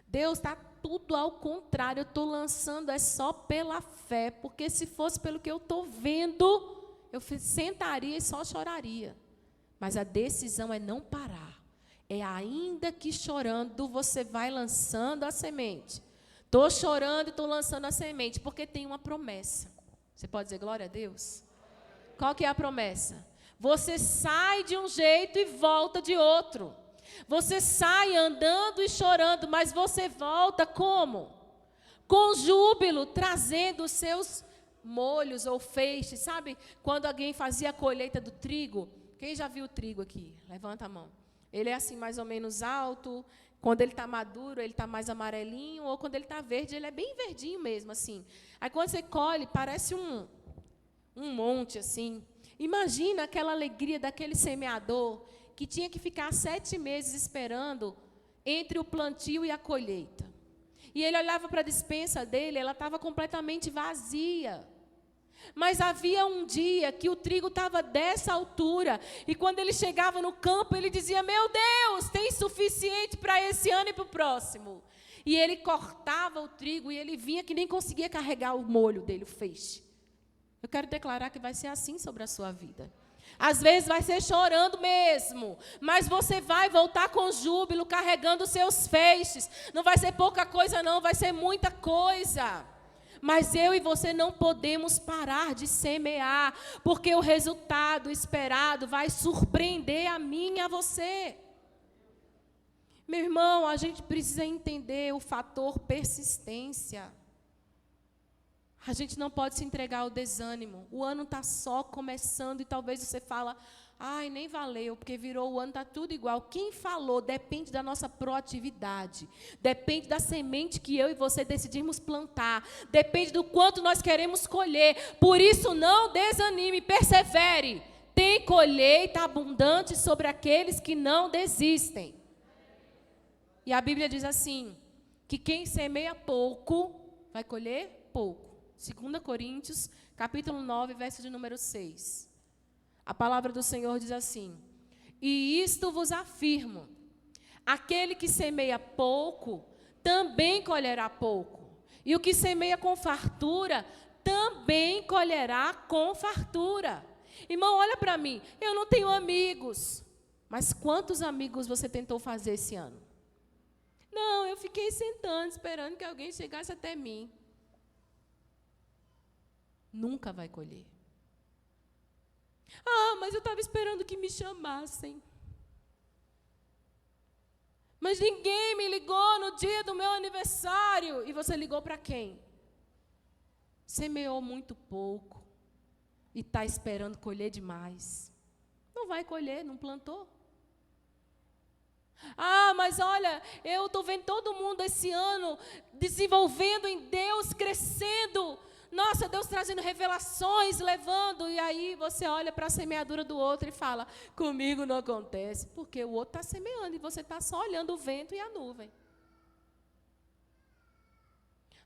Deus, está tudo ao contrário, eu estou lançando é só pela fé, porque se fosse pelo que eu estou vendo, eu sentaria e só choraria. Mas a decisão é não parar. É ainda que chorando, você vai lançando a semente. Estou chorando e estou lançando a semente, porque tem uma promessa. Você pode dizer glória a Deus? Qual que é a promessa? Você sai de um jeito e volta de outro. Você sai andando e chorando, mas você volta como? Com júbilo, trazendo os seus molhos ou feixes. Sabe quando alguém fazia a colheita do trigo? Quem já viu o trigo aqui? Levanta a mão. Ele é assim mais ou menos alto. Quando ele está maduro, ele está mais amarelinho. Ou quando ele está verde, ele é bem verdinho mesmo, assim. Aí quando você colhe, parece um monte, assim. Imagina aquela alegria daquele semeador que tinha que ficar 7 meses esperando entre o plantio e a colheita. E ele olhava para a despensa dele, ela estava completamente vazia. Mas havia um dia que o trigo estava dessa altura, e quando ele chegava no campo, ele dizia, meu Deus, tem suficiente para esse ano e para o próximo. E ele cortava o trigo, e ele vinha que nem conseguia carregar o molho dele, o feixe. Eu quero declarar que vai ser assim sobre a sua vida. Às vezes vai ser chorando mesmo, mas você vai voltar com júbilo, carregando os seus feixes. Não vai ser pouca coisa não, vai ser muita coisa. Mas eu e você não podemos parar de semear, porque o resultado esperado vai surpreender a mim e a você. Meu irmão, a gente precisa entender o fator persistência. A gente não pode se entregar ao desânimo. O ano está só começando e talvez você fala, ai, nem valeu, porque virou o ano, está tudo igual. Quem falou depende da nossa proatividade. Depende da semente que eu e você decidimos plantar. Depende do quanto nós queremos colher. Por isso, não desanime, persevere. Tem colheita abundante sobre aqueles que não desistem. E a Bíblia diz assim, que quem semeia pouco, vai colher pouco. 2 Coríntios, capítulo 9, verso de número 6. A palavra do Senhor diz assim: e isto vos afirmo, aquele que semeia pouco, também colherá pouco. E o que semeia com fartura, também colherá com fartura. Irmão, olha para mim, eu não tenho amigos. Mas quantos amigos você tentou fazer esse ano? Não, eu fiquei sentando, esperando que alguém chegasse até mim. Nunca vai colher. Ah, mas eu estava esperando que me chamassem. Mas ninguém me ligou no dia do meu aniversário. E você ligou para quem? Semeou muito pouco e está esperando colher demais. Não vai colher, não plantou. Ah, mas olha, eu estou vendo todo mundo esse ano desenvolvendo em Deus, crescendo. Nossa, Deus trazendo revelações, levando. E aí você olha para a semeadura do outro e fala, comigo não acontece. Porque o outro está semeando e você está só olhando o vento e a nuvem.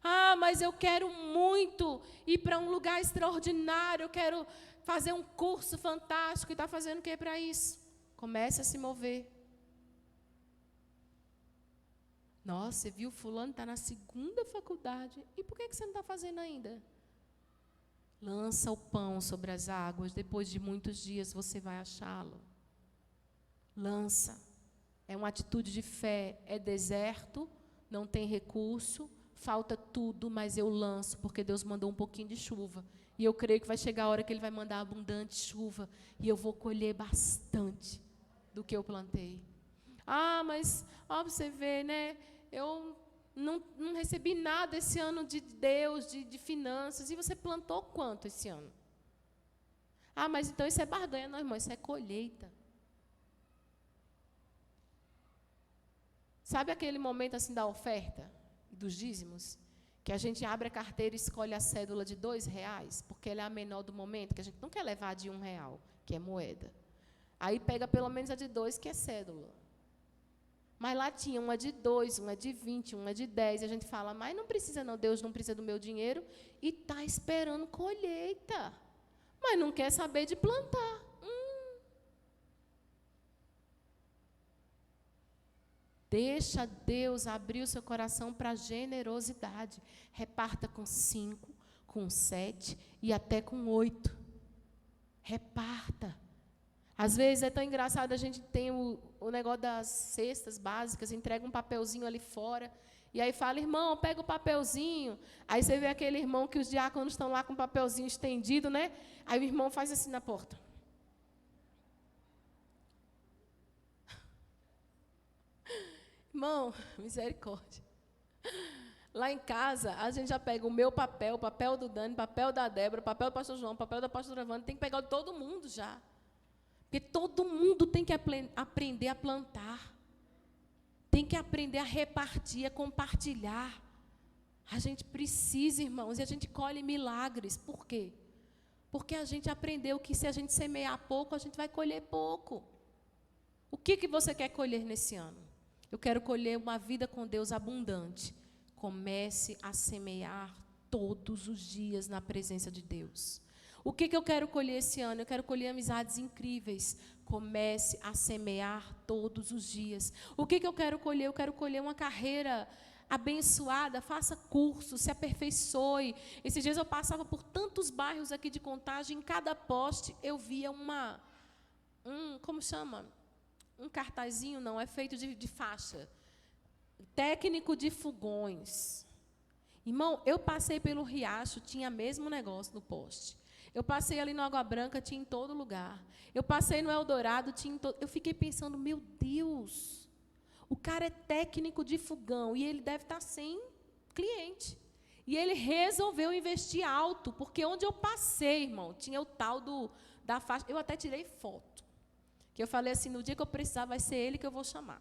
Ah, mas eu quero muito ir para um lugar extraordinário, eu quero fazer um curso fantástico. E está fazendo o que para isso? Comece a se mover. Nossa, você viu, fulano está na 2ª faculdade. E por que você não está fazendo ainda? Lança o pão sobre as águas, depois de muitos dias você vai achá-lo. Lança. É uma atitude de fé. É deserto, não tem recurso, falta tudo, mas eu lanço, porque Deus mandou um pouquinho de chuva. E eu creio que vai chegar a hora que Ele vai mandar abundante chuva, e eu vou colher bastante do que eu plantei. Ah, mas, ó, você vê, né? Eu não recebi nada esse ano de Deus, de finanças. E você plantou quanto esse ano? Ah, mas então isso é barganha. Não, irmão, isso é colheita. Sabe aquele momento assim da oferta, dos dízimos? Que a gente abre a carteira e escolhe a cédula de R$2, porque ela é a menor do momento, que a gente não quer levar de R$1, que é moeda. Aí pega pelo menos a de 2, que é cédula. Mas lá tinha uma de 2, uma de 20, uma de 10. E a gente fala, mas não precisa não, Deus não precisa do meu dinheiro. E está esperando colheita. Mas não quer saber de plantar. Deixa Deus abrir o seu coração para a generosidade. Reparta com 5, com 7 e até com 8. Reparta. Às vezes é tão engraçado, a gente tem o negócio das cestas básicas, entrega um papelzinho ali fora, e aí fala, irmão, pega o papelzinho. Aí você vê aquele irmão que os diáconos estão lá com o papelzinho estendido, né? Aí o irmão faz assim na porta. Irmão, misericórdia. Lá em casa, a gente já pega o meu papel, o papel do Dani, o papel da Débora, o papel do pastor João, o papel da pastora Wanda, tem que pegar o de todo mundo já. Porque todo mundo tem que aprender a plantar. Tem que aprender a repartir, a compartilhar. A gente precisa, irmãos, e a gente colhe milagres. Por quê? Porque a gente aprendeu que se a gente semear pouco, a gente vai colher pouco. O que você quer colher nesse ano? Eu quero colher uma vida com Deus abundante. Comece a semear todos os dias na presença de Deus. O que eu quero colher esse ano? Eu quero colher amizades incríveis. Comece a semear todos os dias. O que eu quero colher? Eu quero colher uma carreira abençoada. Faça curso, se aperfeiçoe. Esses dias eu passava por tantos bairros aqui de Contagem. Em cada poste eu via como chama? Um cartazinho, não, é feito de faixa. Técnico de fogões. Irmão, eu passei pelo Riacho, tinha mesmo negócio no poste. Eu passei ali no Água Branca, tinha em todo lugar. Eu passei no Eldorado, tinha em todo... Eu fiquei pensando, meu Deus, o cara é técnico de fogão e ele deve estar sem cliente. E ele resolveu investir alto, porque onde eu passei, irmão, tinha o tal da faixa. Eu até tirei foto. Que eu falei assim, no dia que eu precisar, vai ser ele que eu vou chamar.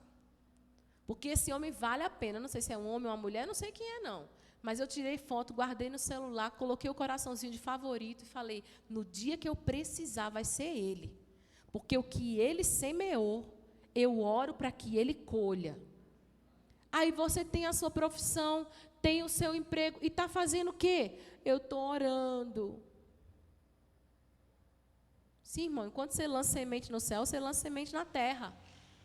Porque esse homem vale a pena. Não sei se é um homem ou uma mulher, não sei quem é, não. Mas eu tirei foto, guardei no celular, coloquei o coraçãozinho de favorito e falei, no dia que eu precisar, vai ser ele. Porque o que ele semeou, eu oro para que ele colha. Aí você tem a sua profissão, tem o seu emprego e está fazendo o quê? Eu estou orando. Sim, irmão, enquanto você lança semente no céu, você lança semente na terra.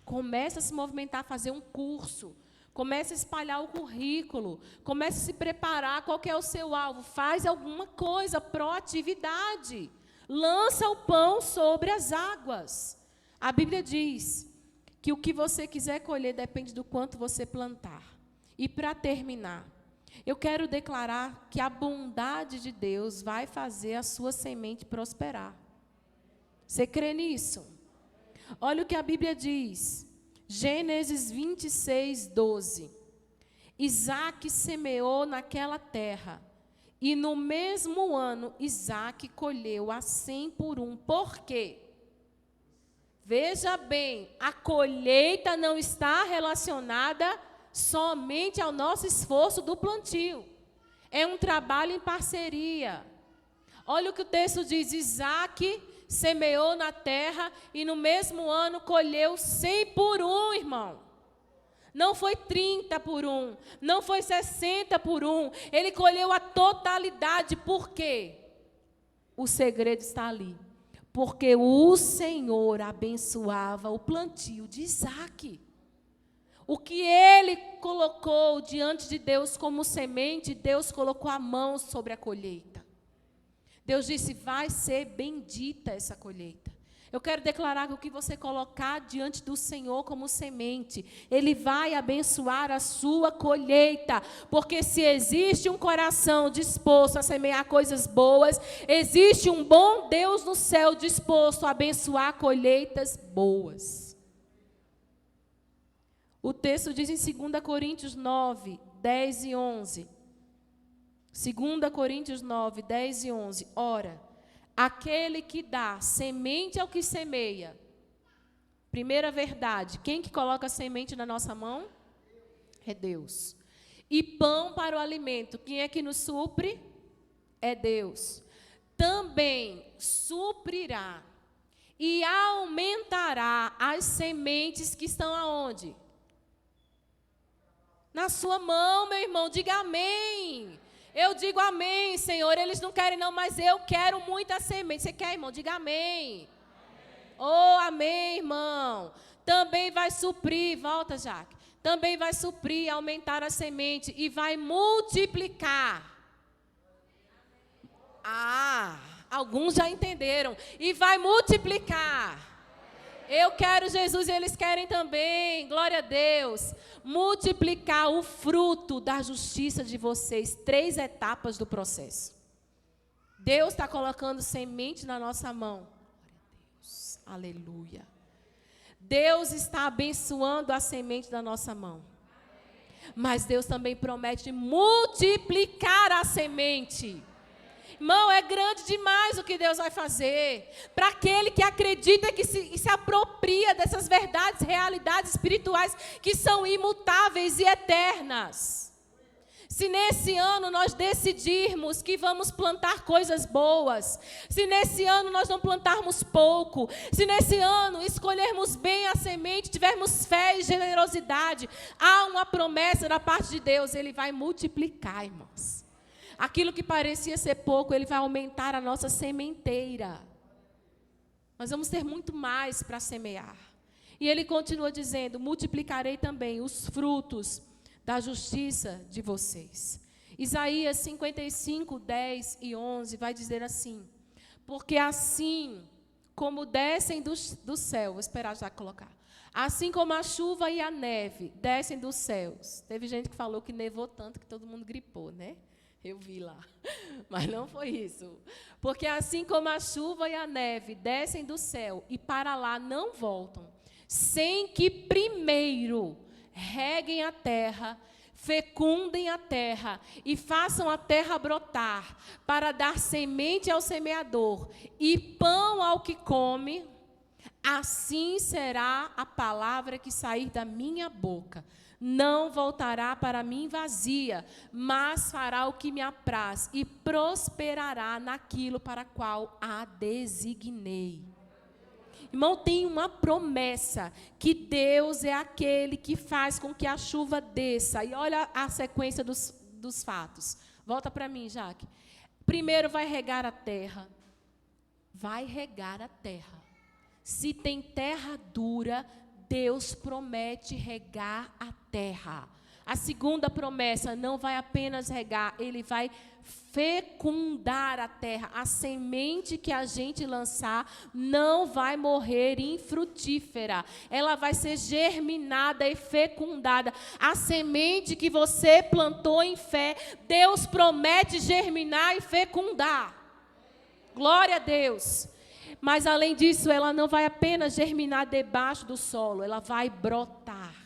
Começa a se movimentar, a fazer um curso. Começa a espalhar o currículo. Começa a se preparar. Qual que é o seu alvo? Faz alguma coisa, proatividade. Lança o pão sobre as águas. A Bíblia diz que o que você quiser colher depende do quanto você plantar. E para terminar, eu quero declarar que a bondade de Deus vai fazer a sua semente prosperar. Você crê nisso? Olha o que a Bíblia diz. Gênesis 26, 12. Isaac semeou naquela terra, e no mesmo ano Isaac colheu a 100 por um. Por quê? Veja bem, a colheita não está relacionada somente ao nosso esforço do plantio. É um trabalho em parceria. Olha o que o texto diz. Isaac semeou na terra e no mesmo ano colheu 100 por um, irmão. Não foi 30 por um, não foi 60 por um. Ele colheu a totalidade. Por quê? O segredo está ali. Porque o Senhor abençoava o plantio de Isaac. O que ele colocou diante de Deus como semente, Deus colocou a mão sobre a colheita. Deus disse, vai ser bendita essa colheita. Eu quero declarar que o que você colocar diante do Senhor como semente, Ele vai abençoar a sua colheita. Porque se existe um coração disposto a semear coisas boas, existe um bom Deus no céu disposto a abençoar colheitas boas. O texto diz em 2 Coríntios 9, 10 e 11. 2 Coríntios 9, 10 e 11. Ora, aquele que dá semente ao que semeia. Primeira verdade, quem que coloca a semente na nossa mão? É Deus. E pão para o alimento, quem é que nos supre? É Deus. Também suprirá e aumentará as sementes que estão aonde? Na sua mão, meu irmão, diga amém. Eu digo amém, Senhor. Eles não querem não, mas eu quero muita semente. Você quer, irmão? Diga amém. Oh, amém, irmão. Também vai suprir, volta, Jaque. Também vai suprir, aumentar a semente e vai multiplicar. Ah, alguns já entenderam. E vai multiplicar. Eu quero Jesus e eles querem também, glória a Deus. Multiplicar o fruto da justiça de vocês. 3 etapas do processo. Deus está colocando semente na nossa mão. Glória a Deus, aleluia. Deus está abençoando a semente da nossa mão. Mas Deus também promete multiplicar a semente. Irmão, é grande demais o que Deus vai fazer. Para aquele que acredita que se apropria dessas verdades, realidades espirituais que são imutáveis e eternas. Se nesse ano nós decidirmos que vamos plantar coisas boas, se nesse ano nós não plantarmos pouco, se nesse ano escolhermos bem a semente, tivermos fé e generosidade, há uma promessa da parte de Deus, Ele vai multiplicar, irmãos. Aquilo que parecia ser pouco, Ele vai aumentar a nossa sementeira. Nós vamos ter muito mais para semear. E Ele continua dizendo, multiplicarei também os frutos da justiça de vocês. Isaías 55, 10 e 11 vai dizer assim, porque assim como descem do céu, vou esperar já colocar, assim como a chuva e a neve descem dos céus. Teve gente que falou que nevou tanto que todo mundo gripou, né? Eu vi lá, mas não foi isso. Porque assim como a chuva e a neve descem do céu e para lá não voltam, sem que primeiro reguem a terra, fecundem a terra e façam a terra brotar, para dar semente ao semeador e pão ao que come, assim será a palavra que sair da minha boca. Não voltará para mim vazia, mas fará o que me apraz e prosperará naquilo para qual a designei. Irmão, tem uma promessa, que Deus é aquele que faz com que a chuva desça. E olha a sequência dos fatos. Volta para mim, Jaque. Primeiro vai regar a terra. Vai regar a terra. Se tem terra dura, Deus promete regar a terra. A segunda promessa, não vai apenas regar, Ele vai fecundar a terra. A semente que a gente lançar não vai morrer infrutífera. Ela vai ser germinada e fecundada. A semente que você plantou em fé, Deus promete germinar e fecundar. Glória a Deus. Mas além disso, ela não vai apenas germinar debaixo do solo, ela vai brotar.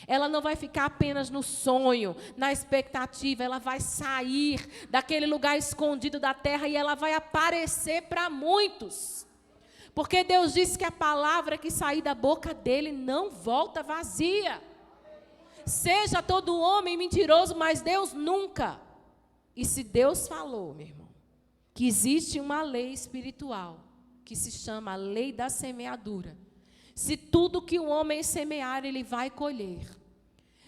Ela não vai ficar apenas no sonho, na expectativa, ela vai sair daquele lugar escondido da terra e ela vai aparecer para muitos. Porque Deus disse que a palavra que sair da boca dele não volta vazia. Seja todo homem mentiroso, mas Deus nunca. E se Deus falou, meu irmão, que existe uma lei espiritual, que se chama a lei da semeadura. Se tudo que o homem semear, ele vai colher.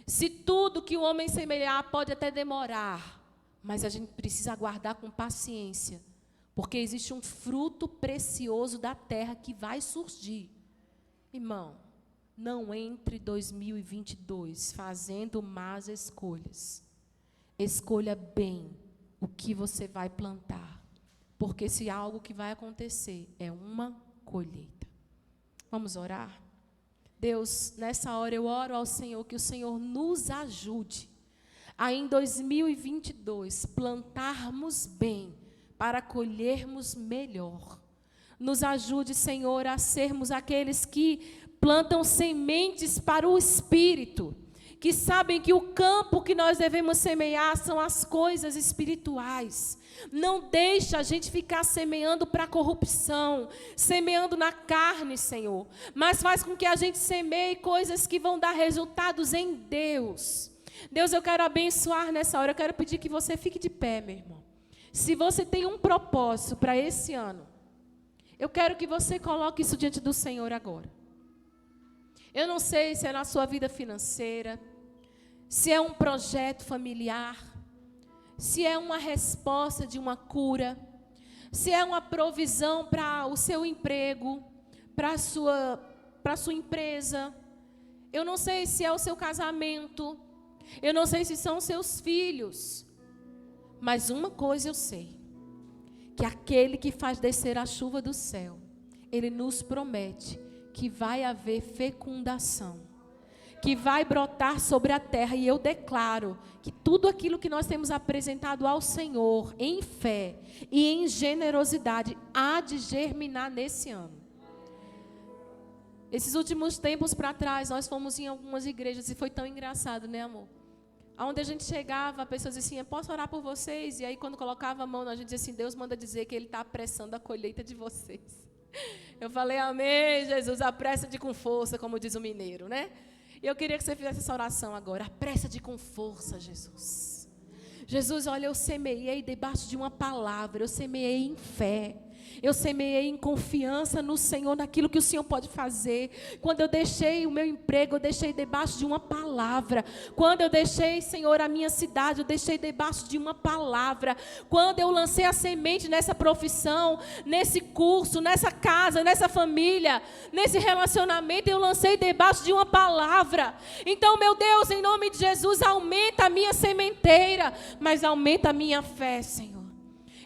Se tudo que o homem semear pode até demorar, mas a gente precisa aguardar com paciência, porque existe um fruto precioso da terra que vai surgir. Irmão, não entre 2022 fazendo más escolhas. Escolha bem o que você vai plantar, porque se algo que vai acontecer é uma colheita. Vamos orar? Deus, nessa hora eu oro ao Senhor, que o Senhor nos ajude a em 2022 plantarmos bem para colhermos melhor. Nos ajude, Senhor, a sermos aqueles que plantam sementes para o Espírito, que sabem que o campo que nós devemos semear são as coisas espirituais. Não deixa a gente ficar semeando para a corrupção, semeando na carne, Senhor, mas faz com que a gente semeie coisas que vão dar resultados em Deus. Deus, eu quero abençoar nessa hora, eu quero pedir que você fique de pé, meu irmão. Se você tem um propósito para esse ano, eu quero que você coloque isso diante do Senhor agora. Eu não sei se é na sua vida financeira, se é um projeto familiar, se é uma resposta de uma cura, se é uma provisão para o seu emprego, para a sua empresa. Eu não sei se é o seu casamento, eu não sei se são seus filhos, mas uma coisa eu sei, que aquele que faz descer a chuva do céu, ele nos promete que vai haver fecundação, que vai brotar sobre a terra, e eu declaro que tudo aquilo que nós temos apresentado ao Senhor em fé e em generosidade há de germinar nesse ano. Esses últimos tempos para trás, nós fomos em algumas igrejas e foi tão engraçado, né, amor? Onde a gente chegava, a pessoa dizia assim, eu posso orar por vocês? E aí quando colocava a mão, a gente dizia assim, Deus manda dizer que Ele está apressando a colheita de vocês. Eu falei, amém, Jesus, apressa-te com força, como diz o mineiro, né? E eu queria que você fizesse essa oração agora. Apressa-te com força, Jesus. Jesus, olha, eu semeei debaixo de uma palavra, eu semeei em fé. Eu semeei em confiança no Senhor, naquilo que o Senhor pode fazer. Quando eu deixei o meu emprego, eu deixei debaixo de uma palavra. Quando eu deixei, Senhor, a minha cidade, eu deixei debaixo de uma palavra. Quando eu lancei a semente nessa profissão, nesse curso, nessa casa, nessa família, nesse relacionamento, eu lancei debaixo de uma palavra. Então, meu Deus, em nome de Jesus, aumenta a minha sementeira, mas aumenta a minha fé, Senhor.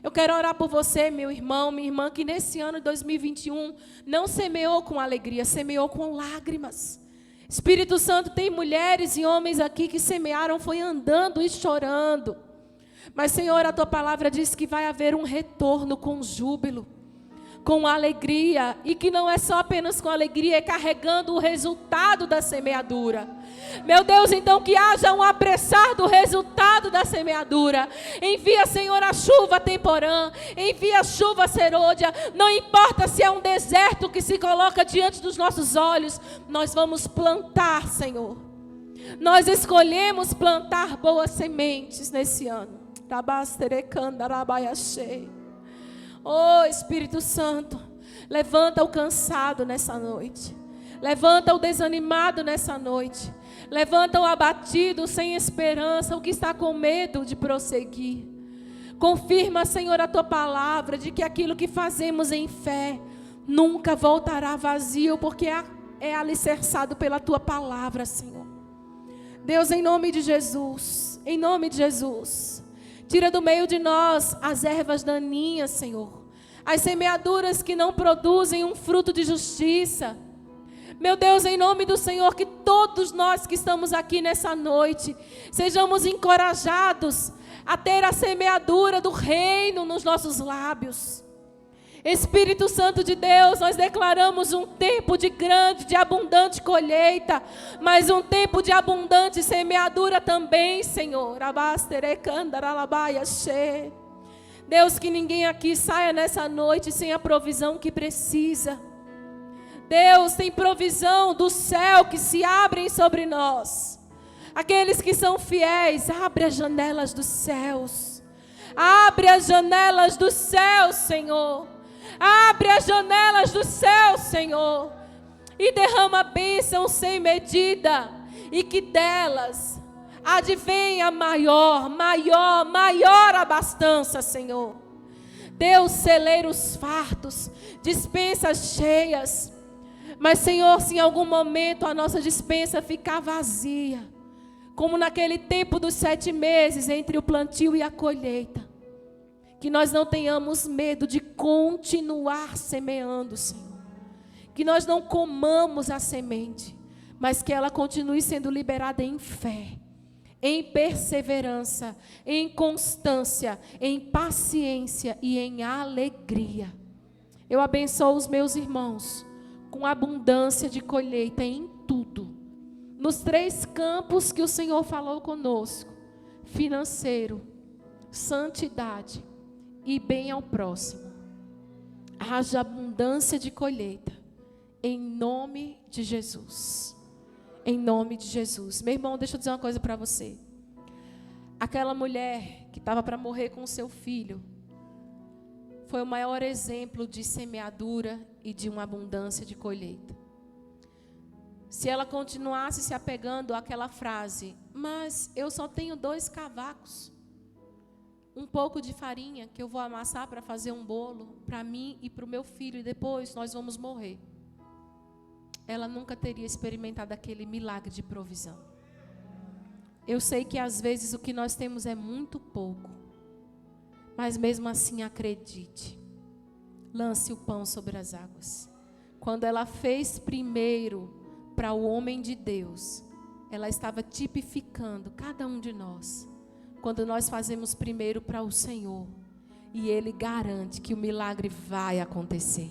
Eu quero orar por você, meu irmão, minha irmã, que nesse ano de 2021 não semeou com alegria, semeou com lágrimas. Espírito Santo, tem mulheres e homens aqui que semearam, foi andando e chorando. Mas, Senhor, a Tua palavra diz que vai haver um retorno com júbilo, com alegria, e que não é só apenas com alegria, é carregando o resultado da semeadura. Meu Deus, então que haja um apressar do resultado da semeadura. Envia, Senhor, a chuva temporã, envia a chuva serôdia, não importa se é um deserto que se coloca diante dos nossos olhos, nós vamos plantar, Senhor. Nós escolhemos plantar boas sementes nesse ano. Oh, Espírito Santo, levanta o cansado nessa noite. Levanta o desanimado nessa noite. Levanta o abatido, sem esperança, o que está com medo de prosseguir. Confirma, Senhor, a tua palavra de que aquilo que fazemos em fé nunca voltará vazio, porque é alicerçado pela tua palavra, Senhor. Deus, em nome de Jesus, tira do meio de nós as ervas daninhas, Senhor, as semeaduras que não produzem um fruto de justiça. Meu Deus, em nome do Senhor, que todos nós que estamos aqui nessa noite sejamos encorajados a ter a semeadura do reino nos nossos lábios. Espírito Santo de Deus, nós declaramos um tempo de grande, de abundante colheita, mas um tempo de abundante semeadura também, Senhor. Deus, que ninguém aqui saia nessa noite sem a provisão que precisa. Deus, tem provisão do céu que se abrem sobre nós. Aqueles que são fiéis, abre as janelas dos céus. Abre as janelas dos céus, Senhor. Abre as janelas dos céus, Senhor. E derrama bênção sem medida. E que delas advenha maior abastança, Senhor. Deus, celeiros fartos, dispensas cheias. Mas, Senhor, se em algum momento a nossa dispensa ficar vazia, como naquele tempo dos 7 meses entre o plantio e a colheita, que nós não tenhamos medo de continuar semeando, Senhor. Que nós não comamos a semente, mas que ela continue sendo liberada em fé, em perseverança, em constância, em paciência e em alegria. Eu abençoo os meus irmãos com abundância de colheita em tudo. Nos 3 campos que o Senhor falou conosco: financeiro, santidade e bem ao próximo. Haja abundância de colheita, em nome de Jesus. Em nome de Jesus. Meu irmão, deixa eu dizer uma coisa para você. Aquela mulher que estava para morrer com o seu filho foi o maior exemplo de semeadura e de uma abundância de colheita. Se ela continuasse se apegando àquela frase: mas eu só tenho 2 cavacos, um pouco de farinha que eu vou amassar para fazer um bolo para mim e para o meu filho, e depois nós vamos morrer, ela nunca teria experimentado aquele milagre de provisão. Eu sei que às vezes o que nós temos é muito pouco, mas mesmo assim acredite, lance o pão sobre as águas. Quando ela fez primeiro para o homem de Deus, ela estava tipificando cada um de nós. Quando nós fazemos primeiro para o Senhor, e Ele garante que o milagre vai acontecer.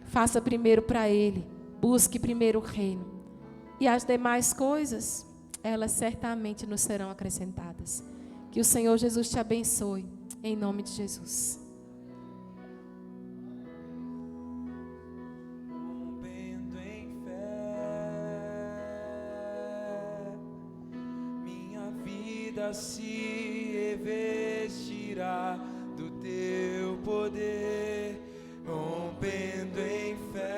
Faça primeiro para Ele, busque primeiro o reino, e as demais coisas, elas certamente nos serão acrescentadas. Que o Senhor Jesus te abençoe, em nome de Jesus. Rompendo em fé, minha vida se revestirá do teu poder. Rompendo em fé,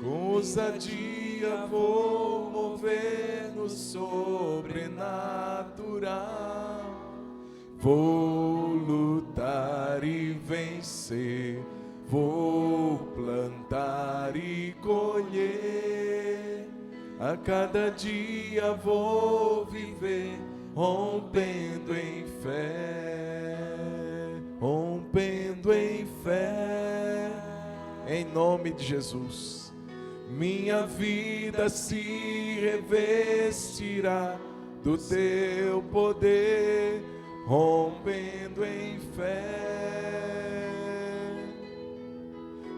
com ousadia vou mover no sobrenatural. Vou lutar e vencer, vou plantar e colher. A cada dia vou viver, rompendo em fé, rompendo em fé, em nome de Jesus. Minha vida se revestirá do teu poder, rompendo em fé.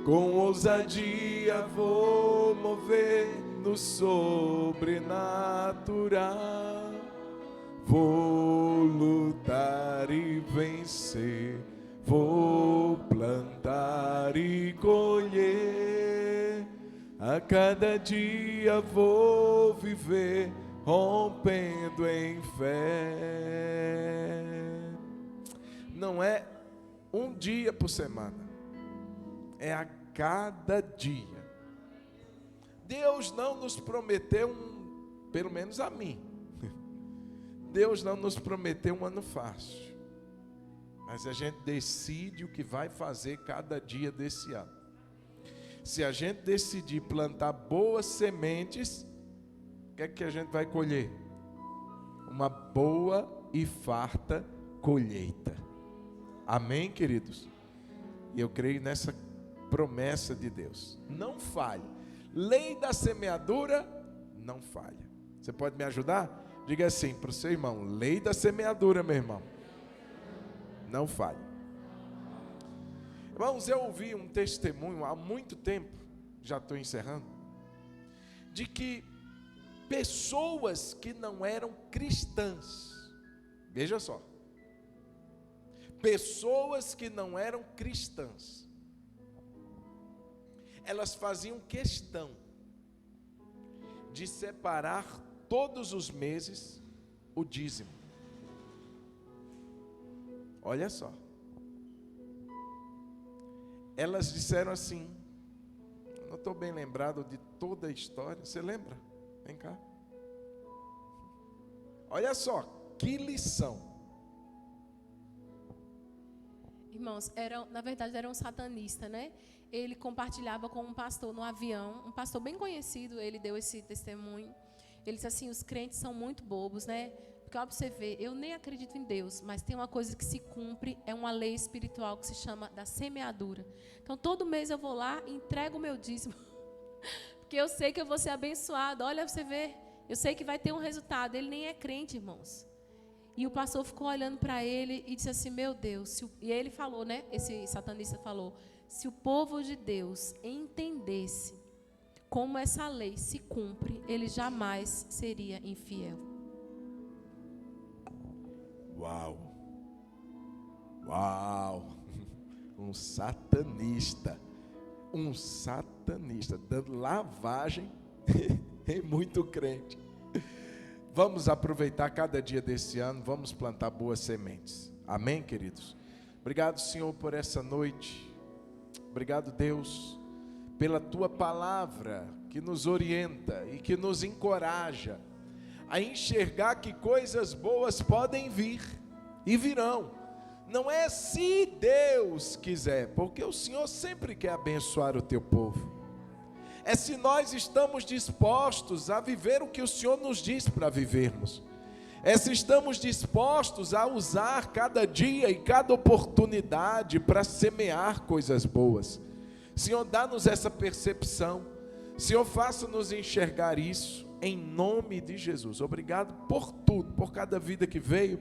Com ousadia vou mover no sobrenatural. Vou lutar e vencer, vou plantar e colher. A cada dia vou viver, rompendo em fé. Não é um dia por semana, é a cada dia. Deus não nos prometeu pelo menos a mim, Deus não nos prometeu um ano fácil, mas a gente decide o que vai fazer cada dia desse ano. Se a gente decidir plantar boas sementes, o que é que a gente vai colher? Uma boa e farta colheita. Amém, queridos? E eu creio nessa promessa de Deus. Não falhe. Lei da semeadura, não falha. Você pode me ajudar? Diga assim para o seu irmão: lei da semeadura, meu irmão, não falha. Irmãos, eu ouvi um testemunho há muito tempo, já estou encerrando, de que pessoas que não eram cristãs, veja só, pessoas que não eram cristãs, elas faziam questão de separar todos os meses o dízimo. Olha só, elas disseram assim, não estou bem lembrado de toda a história, você lembra? Vem cá. Olha só, que lição. Irmãos, na verdade era um satanista, né? Ele compartilhava com um pastor no avião, um pastor bem conhecido, ele deu esse testemunho. Ele disse assim: os crentes são muito bobos, né? Porque ó, pra você ver, eu nem acredito em Deus, mas tem uma coisa que se cumpre, é uma lei espiritual que se chama da semeadura. Então todo mês eu vou lá e entrego o meu dízimo, porque eu sei que eu vou ser abençoado. Olha pra você ver, eu sei que vai ter um resultado. Ele nem é crente, irmãos. E o pastor ficou olhando para ele e disse assim: meu Deus, e ele falou, né? Esse satanista falou: se o povo de Deus entendesse como essa lei se cumpre, ele jamais seria infiel. Uau! Uau! Um satanista dando lavagem em muito crente. Vamos aproveitar cada dia desse ano, vamos plantar boas sementes. Amém, queridos? Obrigado, Senhor, por essa noite. Obrigado, Deus, pela Tua palavra que nos orienta e que nos encoraja a enxergar que coisas boas podem vir e virão. Não é se Deus quiser, porque o Senhor sempre quer abençoar o Teu povo. É se nós estamos dispostos a viver o que o Senhor nos diz para vivermos. É se estamos dispostos a usar cada dia e cada oportunidade para semear coisas boas. Senhor, dá-nos essa percepção. Senhor, faça-nos enxergar isso, em nome de Jesus. Obrigado por tudo, por cada vida que veio,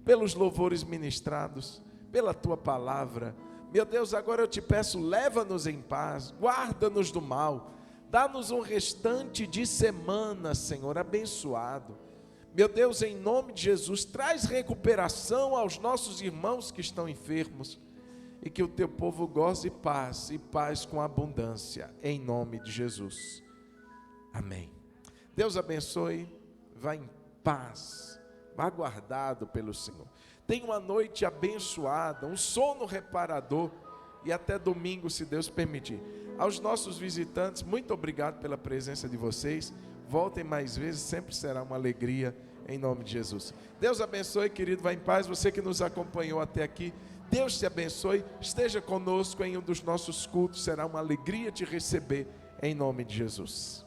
pelos louvores ministrados, pela Tua palavra. Meu Deus, agora eu te peço, leva-nos em paz, guarda-nos do mal. Dá-nos um restante de semana, Senhor, abençoado. Meu Deus, em nome de Jesus, traz recuperação aos nossos irmãos que estão enfermos. E que o Teu povo goze e paz com abundância, em nome de Jesus. Amém. Deus abençoe, vá em paz, vá guardado pelo Senhor. Tenha uma noite abençoada, um sono reparador. E até domingo, se Deus permitir. Aos nossos visitantes, muito obrigado pela presença de vocês. Voltem mais vezes, sempre será uma alegria, em nome de Jesus. Deus abençoe, querido, vá em paz. Você que nos acompanhou até aqui, Deus te abençoe. Esteja conosco em um dos nossos cultos, será uma alegria te receber, em nome de Jesus.